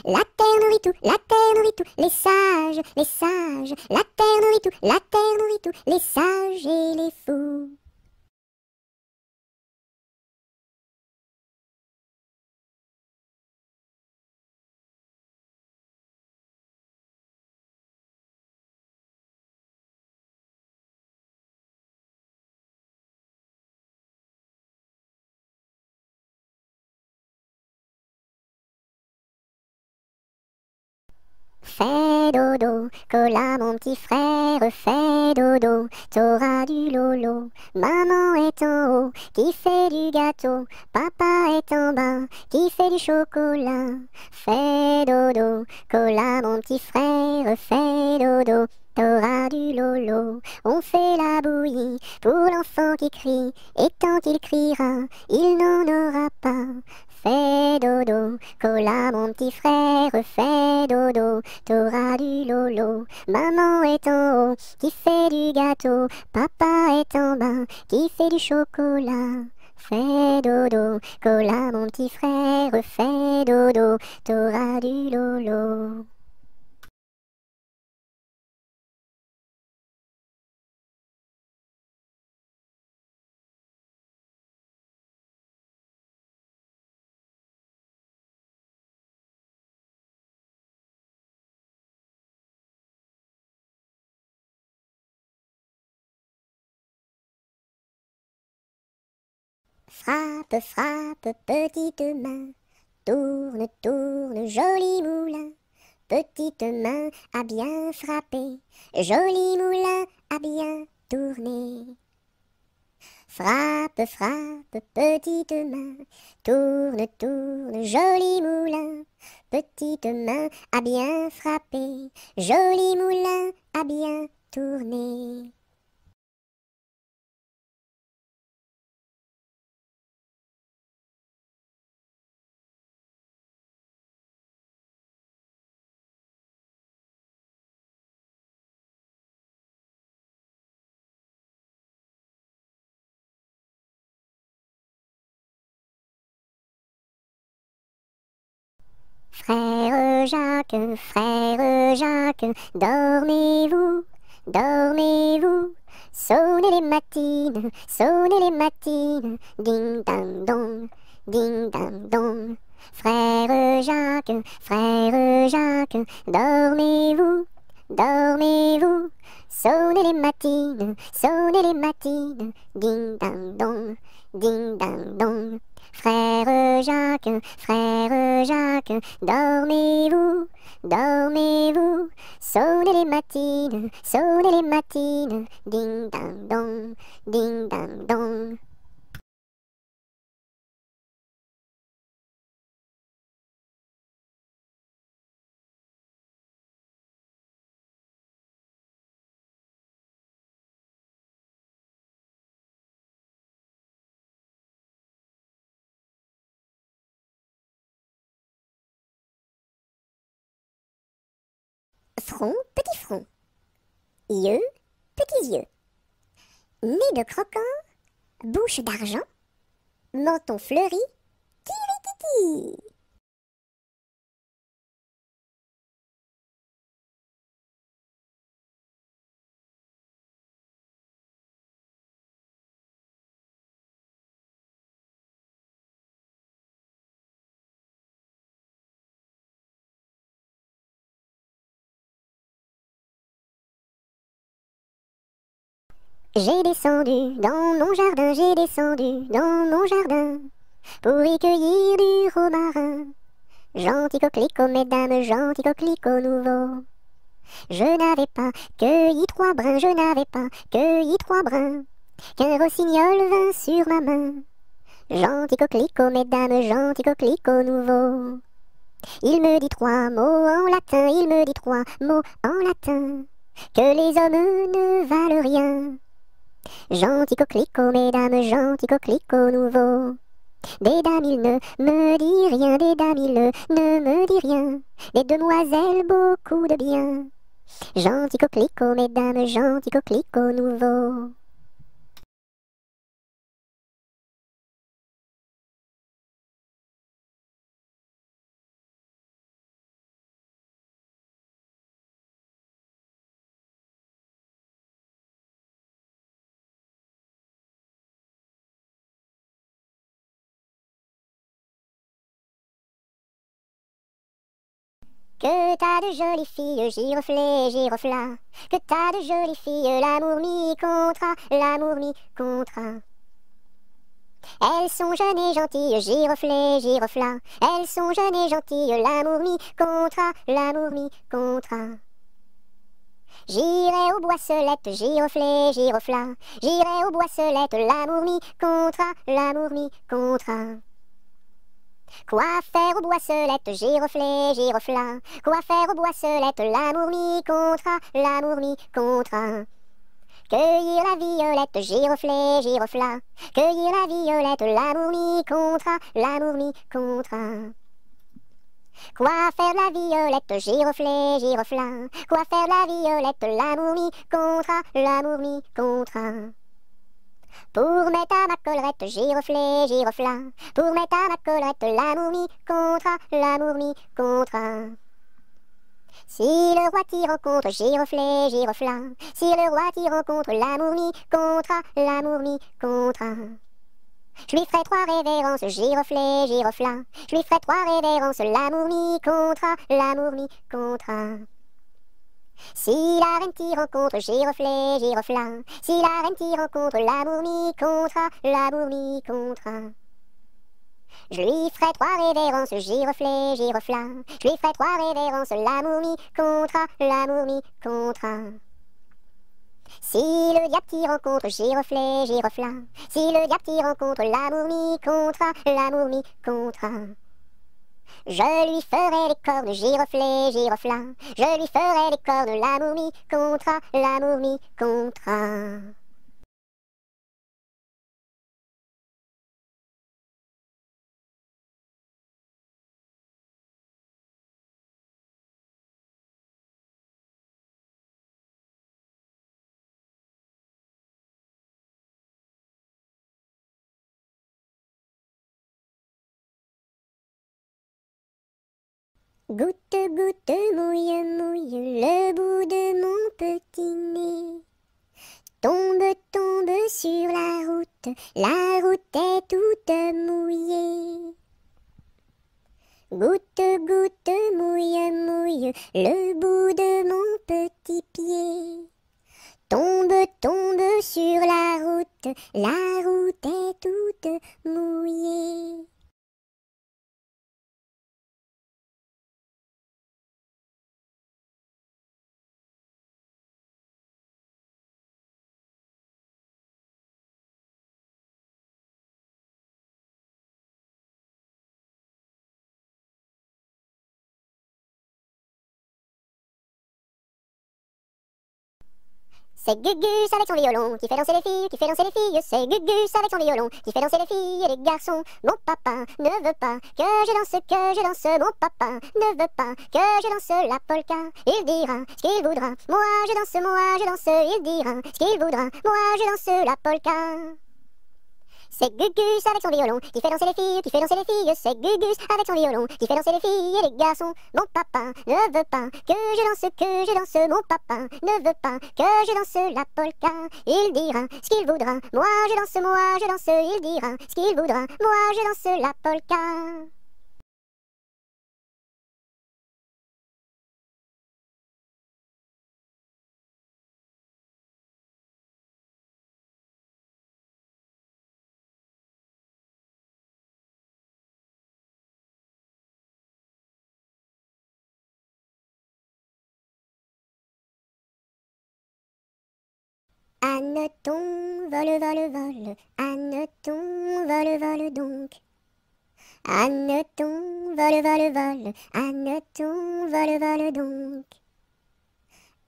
La terre nourrit tout, la terre nourrit tout, les sages, les sages. La terre nourrit tout, la terre nourrit tout, les sages et les fous. Fais dodo, cola mon petit frère, fais dodo, t'auras du lolo. Maman est en haut, qui fait du gâteau, papa est en bas, qui fait du chocolat. Fais dodo, cola mon petit frère, fais dodo, t'auras du lolo. On fait la bouillie pour l'enfant qui crie, et tant qu'il criera, il n'en aura pas. Fais dodo, cola mon petit frère, fais dodo, t'auras du lolo. Maman est en haut, qui fait du gâteau, papa est en bas, qui fait du chocolat. Fais dodo, cola mon petit frère, fais dodo, t'auras du lolo. Frappe, frappe, petite main, tourne, tourne, joli moulin. Petite main à bien frapper, joli moulin à bien tourner. Frappe, frappe, petite main, tourne, tourne, joli moulin. Petite main à bien frapper, joli moulin à bien tourner. Frère Jacques, dormez-vous, dormez-vous. Sonnez les matines, ding dang dong, ding dang dong. Frère Jacques, dormez-vous, dormez-vous. Sonnez les matines, ding dang dong, ding dang dong. Frère Jacques, dormez-vous, dormez-vous. Sonnez les matines, ding dang dong, ding dang dong. Front, petit front. Yeux, petits yeux. Nez de croquant, bouche d'argent, menton fleuri, kiri-kiki. J'ai descendu dans mon jardin, j'ai descendu dans mon jardin pour y cueillir du romarin. Gentil coquelicot, mesdames, gentil coquelicot nouveau. Je n'avais pas cueilli 3 brins, je n'avais pas cueilli 3 brins, qu'un rossignol vint sur ma main. Gentil coquelicot, mesdames, gentil coquelicot nouveau. Il me dit 3 mots en latin, il me dit 3 mots en latin, que les hommes ne valent rien. Gentil coquelicot, mesdames, gentil coquelicot nouveau. Des dames, il ne me dit rien, des dames, il ne me dit rien. Des demoiselles, beaucoup de bien. Gentil coquelicot, mesdames, gentil coquelicot nouveau. Que t'as de jolies filles, giroflées, girofla. Que t'as de jolies filles, l'amour mi contra, l'amour mi contra. Elles sont jeunes et gentilles, giroflées, girofla. Elles sont jeunes et gentilles, l'amour mi contra, l'amour mi contra. J'irai aux boissellettes, giroflées, girofla. J'irai aux boissellettes, l'amour mi contra, l'amour mi contra. Quoi faire aux boissellettes, giroflées, girofla? Quoi faire aux boissellettes, l'amour mi contra, l'amour mi contra. Cueillir la violette, giroflée, girofla. Cueillir la violette, l'amour mi contra, l'amour mi contra. Quoi faire la violette, giroflée, girofla? Quoi faire la violette, l'amour mi contra, l'amour mi contra. Pour mettre à ma collerette, giroflée, girofla. Pour mettre à ma collerette, l'amour mi contra, l'amour mi contra. Si le roi t'y rencontre, giroflée, girofla. Si le roi t'y rencontre, l'amour mi contra, l'amour mi contra. Je lui ferai 3 révérences, giroflée, girofla. Je lui ferai 3 révérences, l'amour mi contra, l'amour mi contra. Si la reine t'y rencontre, giroflée, girofla. Si la reine t'y rencontre, l'amour mi contra, l'amour mi contra. Je lui ferai 3 révérences, giroflée, girofla. Je lui ferai 3 révérences, l'amour mi contra, l'amour mi contra. Si le diable t'y rencontre, giroflée, girofla. Si le diable t'y rencontre, l'amour mi contra, l'amour mi contra. Je lui ferai les cornes, giroflée, girofla. Je lui ferai les cornes, l'amour mi contra, l'amour mi contra. Goutte, goutte, mouille, mouille le bout de mon petit nez. Tombe, tombe sur la route est toute mouillée. Goutte, goutte, mouille, mouille le bout de mon petit pied. Tombe, tombe sur la route est toute mouillée. C'est Gugus avec son violon qui fait danser les filles, qui fait danser les filles. C'est Gugus avec son violon qui fait danser les filles et les garçons. Mon papa ne veut pas que je danse. Mon papa ne veut pas que je danse la polka. Il dira ce qu'il voudra. Moi je danse. Il dira ce qu'il voudra. Moi je danse la polka. C'est Gugus avec son violon qui fait danser les filles, qui fait danser les filles. C'est Gugus avec son violon qui fait danser les filles et les garçons. Mon papa ne veut pas que je danse. Mon papa ne veut pas que je danse la polka. Il dira ce qu'il voudra. Moi je danse. Il dira ce qu'il voudra. Moi je danse la polka. Anneton, vole, Anneton, vole donc. Anneton, vole, Anneton, vole donc.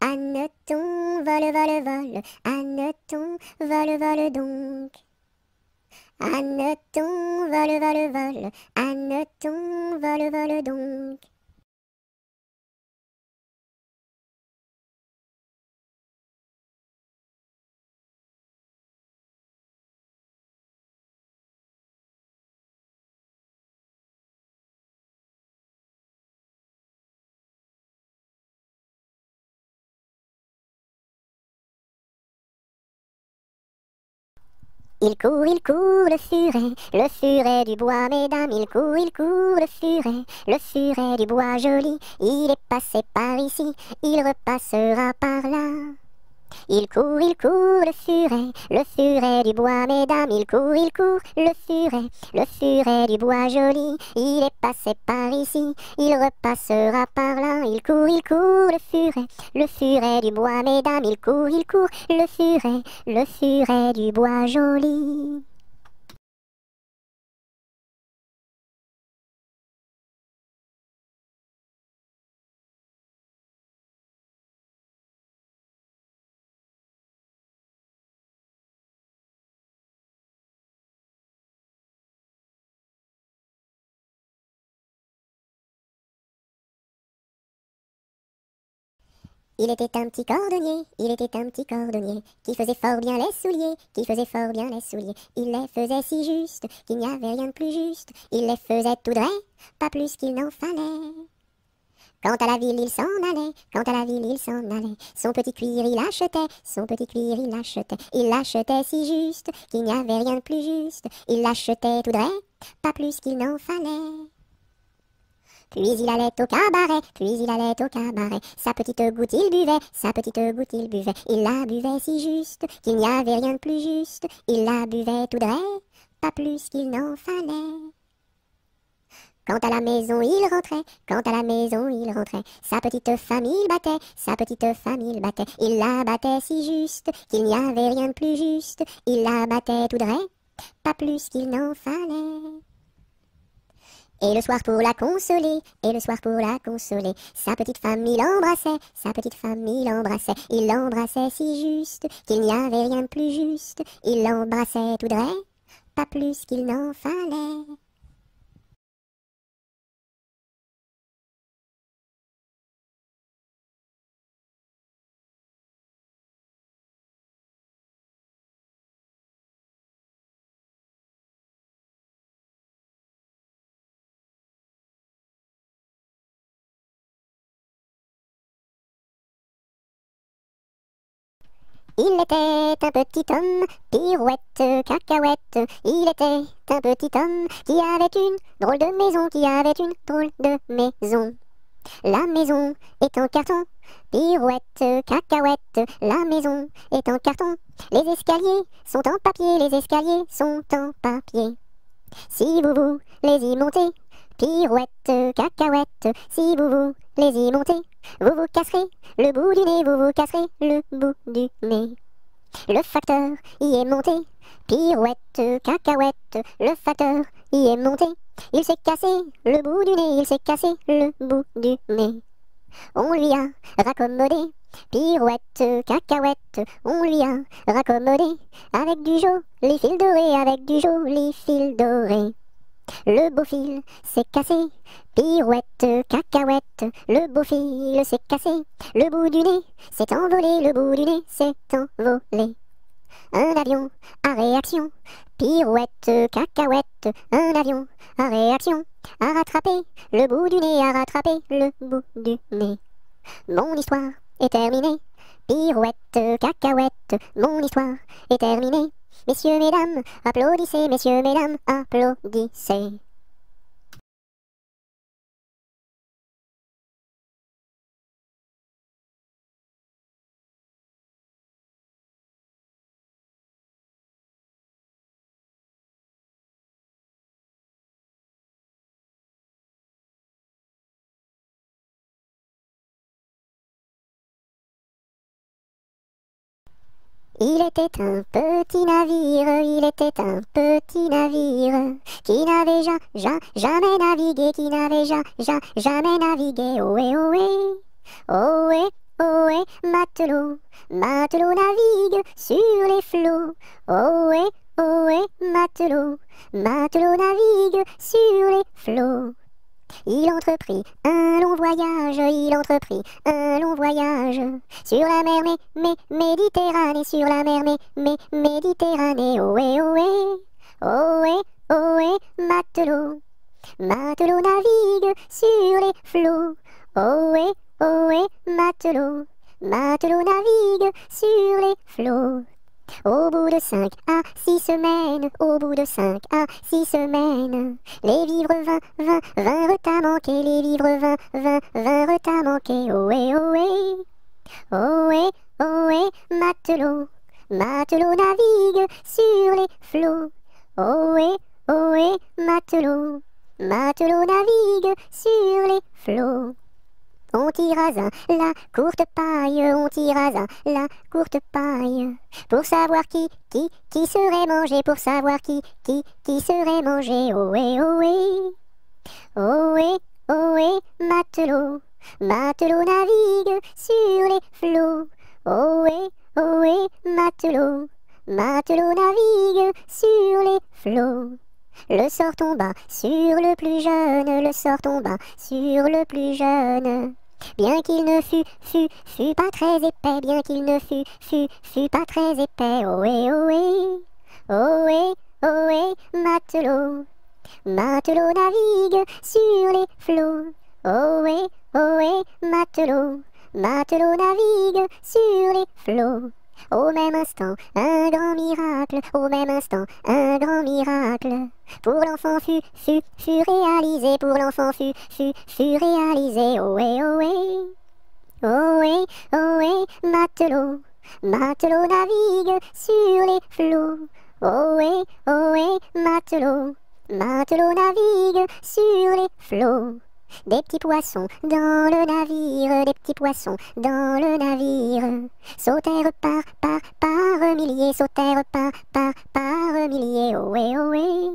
Anneton, vole, Anneton, vole donc. Anneton, vole, Anneton, vole donc. Il court, le furet du bois, mesdames. Il court, le furet du bois joli. Il est passé par ici, il repassera par là. Il court, le furet du bois, mesdames. Il court, le furet du bois joli. Il est passé par ici, il repassera par là. Il court, le furet du bois, mesdames. Il court, le furet du bois joli. Il était un petit cordonnier, qui faisait fort bien les souliers, Il les faisait si juste, qu'il n'y avait rien de plus juste. Il les faisait tout droit, pas plus qu'il n'en fallait. Quant à la ville, il s'en allait, Son petit cuir, il achetait, Il l'achetait si juste, qu'il n'y avait rien de plus juste. Il l'achetait tout droit, pas plus qu'il n'en fallait. Puis il allait au cabaret, sa petite goutte il buvait, il la buvait si juste, qu'il n'y avait rien de plus juste, il la buvait tout droit, pas plus qu'il n'en fallait. Quant à la maison il rentrait, sa petite famille il battait, il la battait si juste, qu'il n'y avait rien de plus juste, il la battait tout droit, pas plus qu'il n'en fallait. Et le soir pour la consoler, sa petite femme il l'embrassait si juste, qu'il n'y avait rien de plus juste, il l'embrassait tout droit, pas plus qu'il n'en fallait. Il était un petit homme, pirouette, cacahuète. Il était un petit homme qui avait une drôle de maison, La maison est en carton, pirouette, cacahuète. La maison est en carton. Les escaliers sont en papier, Si vous les y montez, pirouette, cacahuète. Si vous les y montez, vous vous casserez le bout du nez, Le facteur y est monté, pirouette, cacahuète. Le facteur y est monté, il s'est cassé le bout du nez, On lui a raccommodé Pirouette, cacahuète, on lui a raccommodé avec du joli fil doré, avec du joli fil doré. Le beau fil s'est cassé, pirouette, cacahuète, le beau fil s'est cassé, le bout du nez s'est envolé, le bout du nez s'est envolé. Un avion à réaction, pirouette, cacahuète, un avion à réaction, à rattraper le bout du nez, à rattraper le bout du nez. Mon histoire est terminée, pirouette, cacahuète, mon histoire est terminée. Messieurs, mesdames, applaudissez, messieurs, mesdames, applaudissez. Il était un petit navire, il était un petit navire, qui n'avait jamais navigué, qui n'avait jamais navigué. Ohé, ohé, ohé, ohé, matelot, matelot navigue sur les flots. Ohé, ohé, matelot, matelot navigue sur les flots. Il entreprit un long voyage, il entreprit un long voyage sur la mer Méditerranée, sur la mer Méditerranée. Ohé, ohé, ohé, ohé, matelot, matelot navigue sur les flots. Ohé, ohé, matelot, matelot navigue sur les flots. Au bout de 5 à 6 semaines, au bout de 5 à 6 semaines, les vivres vinrent à manquer, les vivres vinrent à manquer. Ohé, ohé, ohé, ohé, matelot, matelot navigue sur les flots. Ohé, ohé, matelot, matelot navigue sur les flots. On tira la courte paille, on tira la courte paille, pour savoir qui serait mangé, pour savoir qui serait mangé. Ohé, ohé, ohé, ohé, matelot, matelot navigue sur les flots. Ohé, ohé, matelot, matelot navigue sur les flots. Le sort tomba sur le plus jeune, le sort tomba sur le plus jeune. Bien qu'il ne fût pas très épais, bien qu'il ne fût pas très épais. Ohé, ohé, ohé, ohé, matelot, matelot navigue sur les flots. Ohé, ohé, matelot, matelot navigue sur les flots. Au même instant, un grand miracle, au même instant, un grand miracle. Pour l'enfant fut réalisé, pour l'enfant fut réalisé. Ohé, ohé, ohé, ohé, matelot, matelot navigue sur les flots. Ohé, ohé, matelot, matelot navigue sur les flots. Des petits poissons dans le navire, des petits poissons dans le navire, sautèrent par milliers, sautèrent par milliers. Ohé, ohé,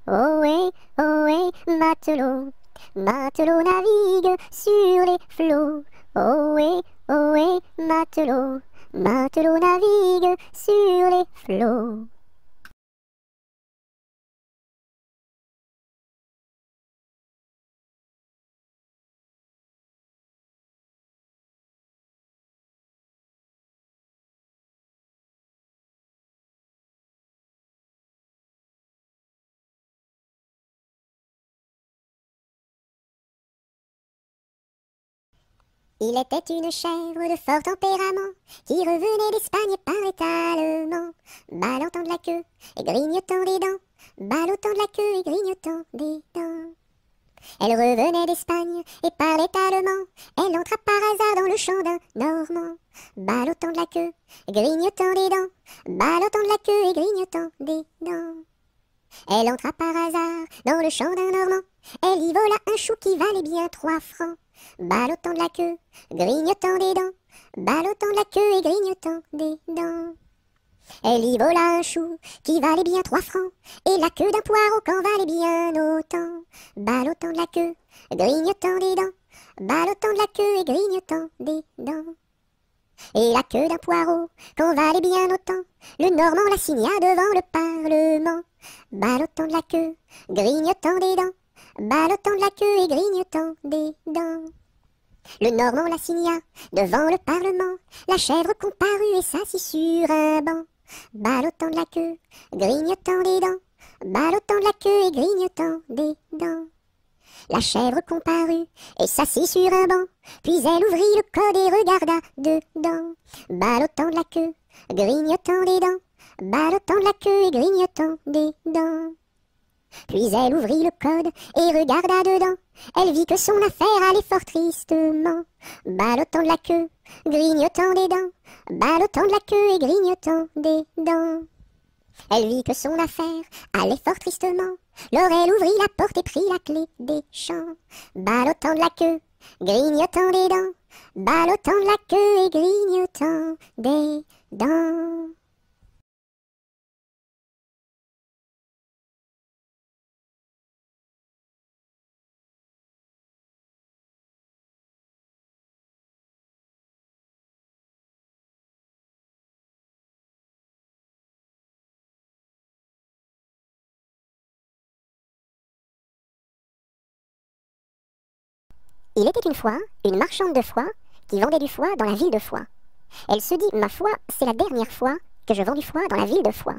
ohé, ohé, matelot, matelot navigue sur les flots. Ohé, ohé, matelot, matelot navigue sur les flots. Il était une chèvre de fort tempérament, qui revenait d'Espagne par étalement, ballottant de la queue et grignotant des dents, ballottant de la queue et grignotant des dents. Elle revenait d'Espagne et parlait allemand, elle entra par hasard dans le champ d'un Normand, ballottant de la queue, grignotant des dents, ballottant de la queue et grignotant des dents. Elle entra par hasard dans le champ d'un Normand, elle y vola un chou qui valait bien 3 francs, ballottant de la queue, grignotant des dents, ballottant de la queue et grignotant des dents. Elle y vola un chou qui valait bien 3 francs, et la queue d'un poireau qu'en valait bien autant, ballottant de la queue, grignotant des dents, ballottant de la queue et grignotant des dents. et la queue d'un poireau, qu'on valait bien autant, le Normand la signa devant le Parlement, ballottant de la queue, grignotant des dents, ballottant de la queue et grignotant des dents. Le Normand la signa devant le Parlement, la chèvre comparut et s'assit sur un banc, ballottant de la queue, grignotant des dents, ballottant de la queue et grignotant des dents. La chèvre comparut et s'assit sur un banc, puis elle ouvrit le code et regarda dedans, ballottant de la queue, grignotant des dents, ballottant de la queue et grignotant des dents. Puis elle ouvrit le code et regarda dedans, elle vit que son affaire allait fort tristement, ballottant de la queue, grignotant des dents, ballottant de la queue et grignotant des dents. Elle vit que son affaire allait fort tristement, alors elle ouvrit la porte et prit la clé des champs, ballottant de la queue, grignotant des dents, ballottant de la queue et grignotant des dents. Il était une fois une marchande de foie qui vendait du foie dans la ville de Foix. Elle se dit, ma foi, c'est la dernière fois que je vends du foie dans la ville de Foix.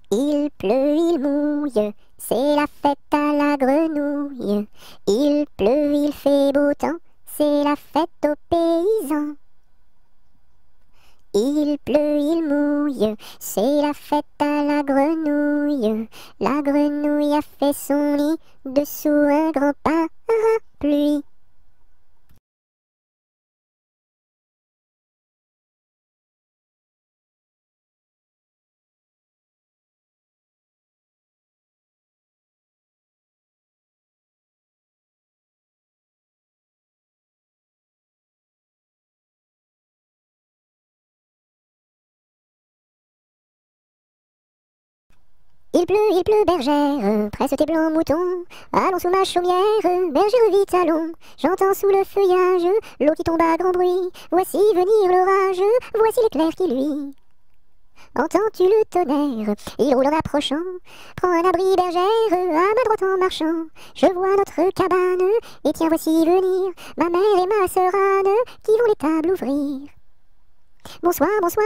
Il pleut, il mouille, c'est la fête à la grenouille. Il pleut, il fait beau temps, c'est la fête aux paysans. Il pleut, il mouille, c'est la fête à la grenouille. La grenouille a fait son lit dessous un grand parapluie. Il pleut, bergère, presse tes blancs moutons, allons sous ma chaumière, bergère vite allons, j'entends sous le feuillage l'eau qui tombe à grand bruit, voici venir l'orage, voici l'éclair qui luit. Entends-tu le tonnerre, il roule en approchant, prends un abri bergère, à ma droite en marchant, je vois notre cabane, et tiens voici venir, ma mère et ma sœur Anne, qui vont les tables ouvrir. Bonsoir, bonsoir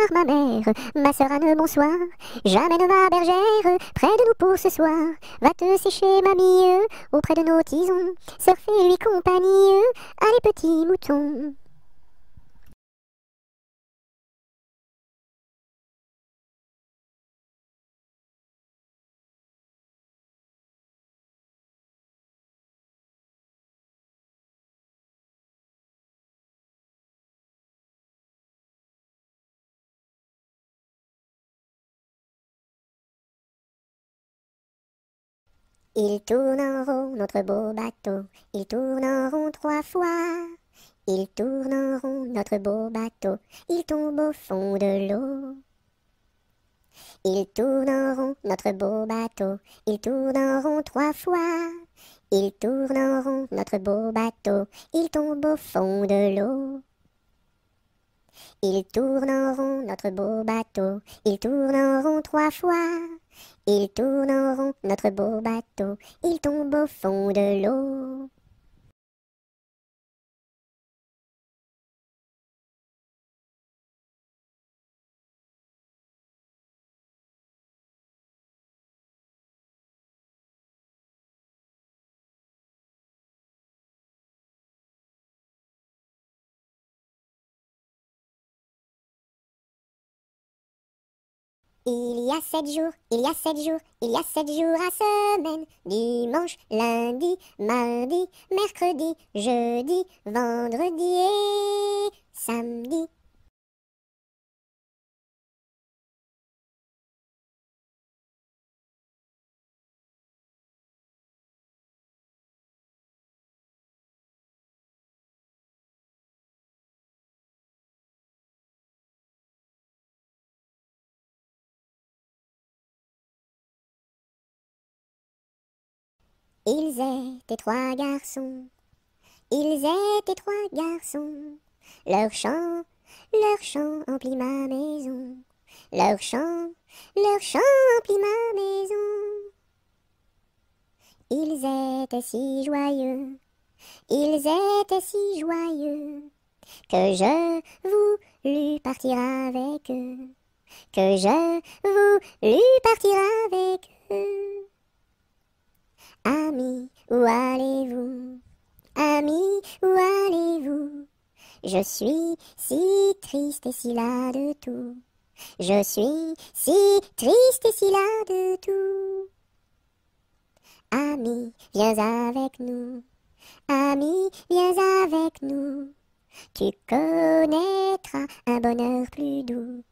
ma sœur Anne, bonsoir. J'amène ma bergère près de nous pour ce soir. Va te sécher, mamie, auprès de nos tisons. Sœur fais-lui compagnie, allez petits moutons. Il tourne en rond notre beau bateau, il tourne en rond 3 fois. Il tourne en rond notre beau bateau, il tombe au fond de l'eau. Il tourne en rond notre beau bateau, il tourne en rond 3 fois. Il tourne en rond notre beau bateau, il tombe au fond de l'eau. Il tourne en rond notre beau bateau, il tourne en rond 3 fois. Il tourne en rond notre beau bateau, il tombe au fond de l'eau. Il y a 7 jours, il y a 7 jours, il y a 7 jours à semaine. Dimanche, lundi, mardi, mercredi, jeudi, vendredi et samedi. Ils étaient trois garçons, ils étaient trois garçons. Leur chant emplit ma maison. Leur chant emplit ma maison. Ils étaient si joyeux, ils étaient si joyeux, que je voulus partir avec eux, que je voulus partir avec eux. Amis, où allez-vous? Amis, où allez-vous? Je suis si triste et si las de tout. Je suis si triste et si las de tout. Ami, viens avec nous. Ami, viens avec nous. Tu connaîtras un bonheur plus doux.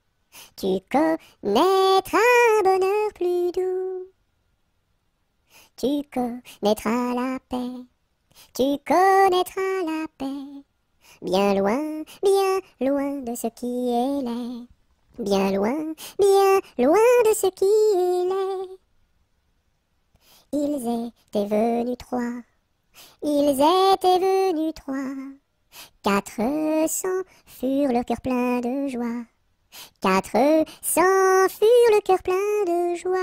Tu connaîtras un bonheur plus doux. Tu connaîtras la paix. Tu connaîtras la paix. Bien loin de ce qui est laid. Bien loin de ce qui est laid. Ils étaient venus trois. Ils étaient venus trois. 400 furent le cœur plein de joie. 400 furent le cœur plein de joie.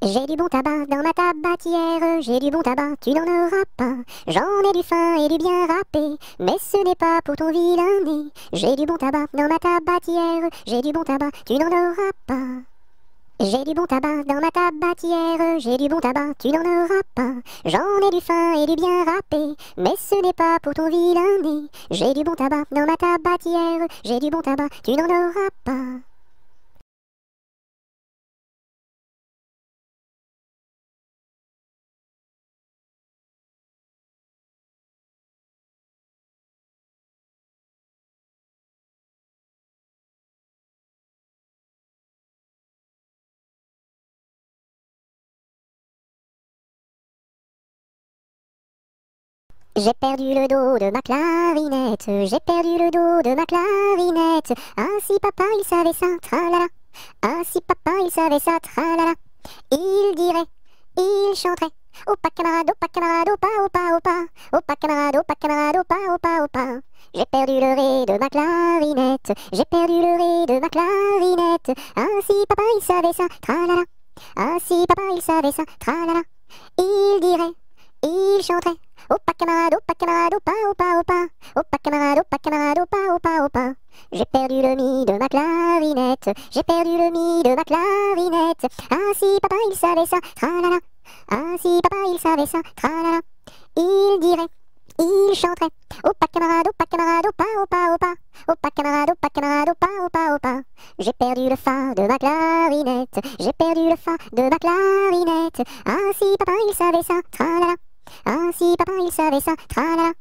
J'ai du bon tabac dans ma tabatière, j'ai du bon tabac, tu n'en auras pas. J'en ai du fin et du bien râpé, mais ce n'est pas pour ton vilain nez. J'ai du bon tabac dans ma tabatière, j'ai du bon tabac, tu n'en auras pas. J'ai du bon tabac dans ma tabatière, j'ai du bon tabac, tu n'en auras pas. J'en ai du fin et du bien râpé, mais ce n'est pas pour ton vilain nez. J'ai du bon tabac dans ma tabatière, j'ai du bon tabac, tu n'en auras pas. J'ai perdu le dos de ma clarinette, j'ai perdu le dos de ma clarinette. Ah si papa il savait ça, tralala. Ah si papa il savait ça, tralala. Il dirait, il chanterait. Opa camarade, opa camarade, opa, opa, opa. Opa camarade, opa, opa, opa. J'ai perdu le ré de ma clarinette, j'ai perdu le ré de ma clarinette. Ah si papa il savait ça, tralala. Ah si papa il savait ça, tralala. Il dirait, il chanterait. Opa camarade, opa, opa, opa. Opa camarade, opa, opa, opa. J'ai perdu le mi de ma clarinette. J'ai perdu le mi de ma clarinette. Ah si papa il savait ça, tralala. Ah si papa il savait ça, tralala. Il dirait, il chanterait. Opa camarade, opa, opa, opa. Opa camarade, opa, opa, opa. J'ai perdu le fa de ma clarinette. J'ai perdu le fa de ma clarinette. Ah si papa il savait ça, tralala. Ah si papa il savait ça, tralala.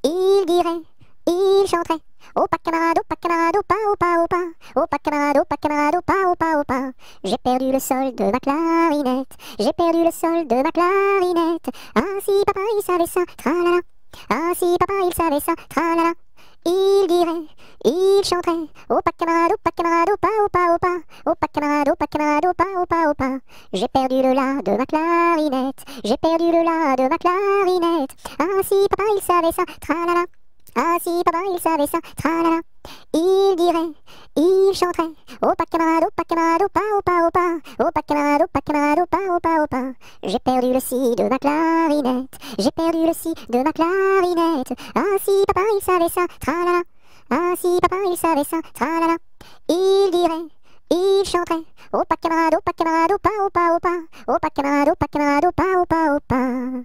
Il dirait, il chanterait. Opa camarade, opa, opa, opa. Opa camarade, opa, opa, opa. J'ai perdu le sol de ma clarinette. J'ai perdu le sol de ma clarinette. Ah si papa il savait ça, tralala. Ah si papa il savait ça, tralala. Il dirait, il chanterait. Opa camarade, opa, opa, opa. Opa camarade, opa, opa, opa. J'ai perdu le la de ma clarinette. J'ai perdu le la de ma clarinette. Ah si papa il savait ça, tralala. Ah si papa il savait ça, tralala. Il dirait, il chanterait. Opa camarade, opa, opa, opa. Opa camarade, opa, opa, opa. J'ai perdu le si de ma clarinette. J'ai perdu le si de ma clarinette. Ah si papa il savait ça, tralala. Ah si papa il savait ça, tralala. Il dirait, il chanterait. Opa camarade, opa, opa, opa. Opa camarade, opa, opa, opa.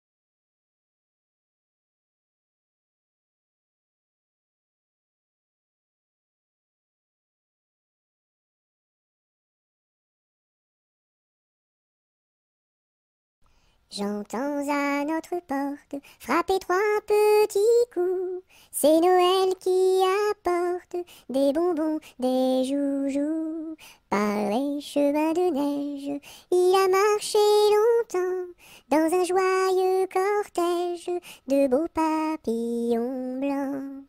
J'entends à notre porte frapper trois petits coups. C'est Noël qui apporte des bonbons, des joujoux. Par les chemins de neige, il a marché longtemps dans un joyeux cortège de beaux papillons blancs.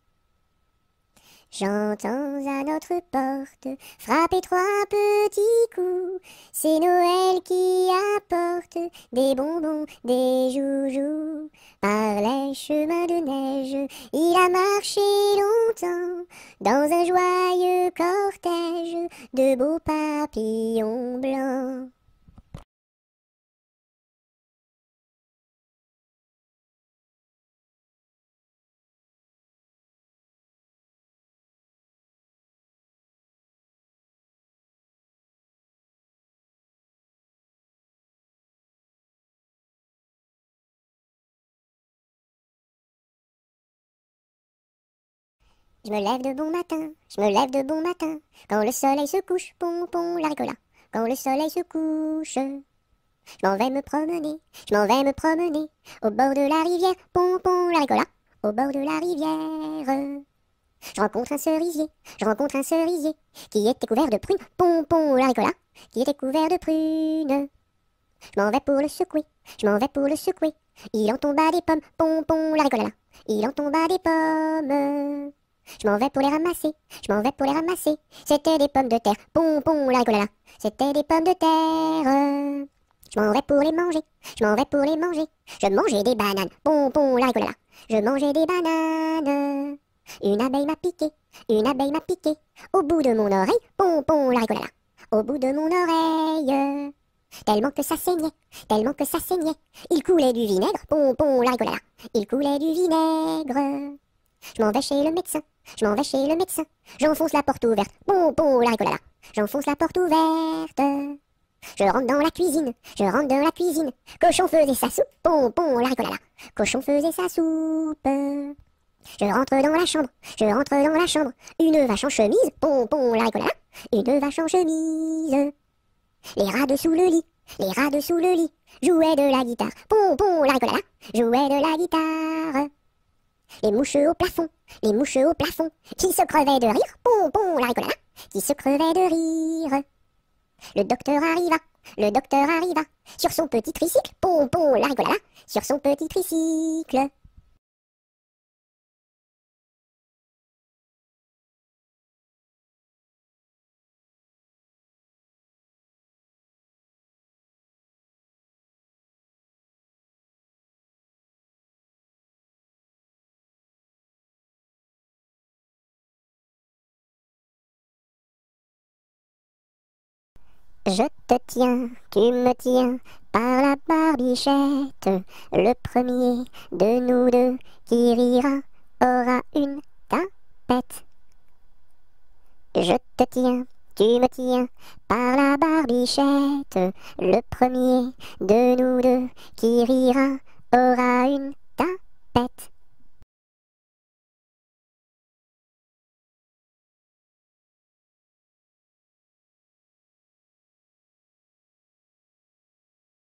J'entends à notre porte frapper trois petits coups. C'est Noël qui apporte des bonbons, des joujoux. Par les chemins de neige, il a marché longtemps dans un joyeux cortège de beaux papillons blancs. Je me lève de bon matin, je me lève de bon matin, quand le soleil se couche, pompon la ricola, quand le soleil se couche. Je m'en vais me promener, je m'en vais me promener, au bord de la rivière, pompon la ricola, au bord de la rivière. Je rencontre un cerisier, qui était couvert de prunes, pompon la ricola, qui était couvert de prunes. Je m'en vais pour le secouer, je m'en vais pour le secouer, il en tomba des pommes, pompon la ricola, il en tomba des pommes. Je m'en vais pour les ramasser, je m'en vais pour les ramasser. C'était des pommes de terre, pompon la ricolala. C'était des pommes de terre. Je m'en vais pour les manger, je m'en vais pour les manger. Je mangeais des bananes, pompon la ricolala. Je mangeais des bananes. Une abeille m'a piqué, une abeille m'a piqué. Au bout de mon oreille, pompon la ricolala. Au bout de mon oreille. Tellement que ça saignait, tellement que ça saignait. Il coulait du vinaigre, pompon la ricolala. Il coulait du vinaigre. Je m'en vais chez le médecin, je m'en vais chez le médecin. J'enfonce la porte ouverte, pompon la ricolala. J'enfonce la porte ouverte. Je rentre dans la cuisine, je rentre dans la cuisine. Cochon faisait sa soupe, pompon la ricolala. Cochon faisait sa soupe. Je rentre dans la chambre, je rentre dans la chambre. Une vache en chemise, pompon la ricolala. Une vache en chemise. Les rats dessous le lit, les rats dessous le lit. Jouaient de la guitare, pompon la ricolala. Jouaient de la guitare. Les mouches au plafond, les mouches au plafond, qui se crevaient de rire, pompon la ricolala, qui se crevaient de rire. Le docteur arriva, sur son petit tricycle, pompon la ricolala, sur son petit tricycle. Je te tiens, tu me tiens par la barbichette. Le premier de nous deux qui rira aura une tapette. Je te tiens, tu me tiens par la barbichette. Le premier de nous deux qui rira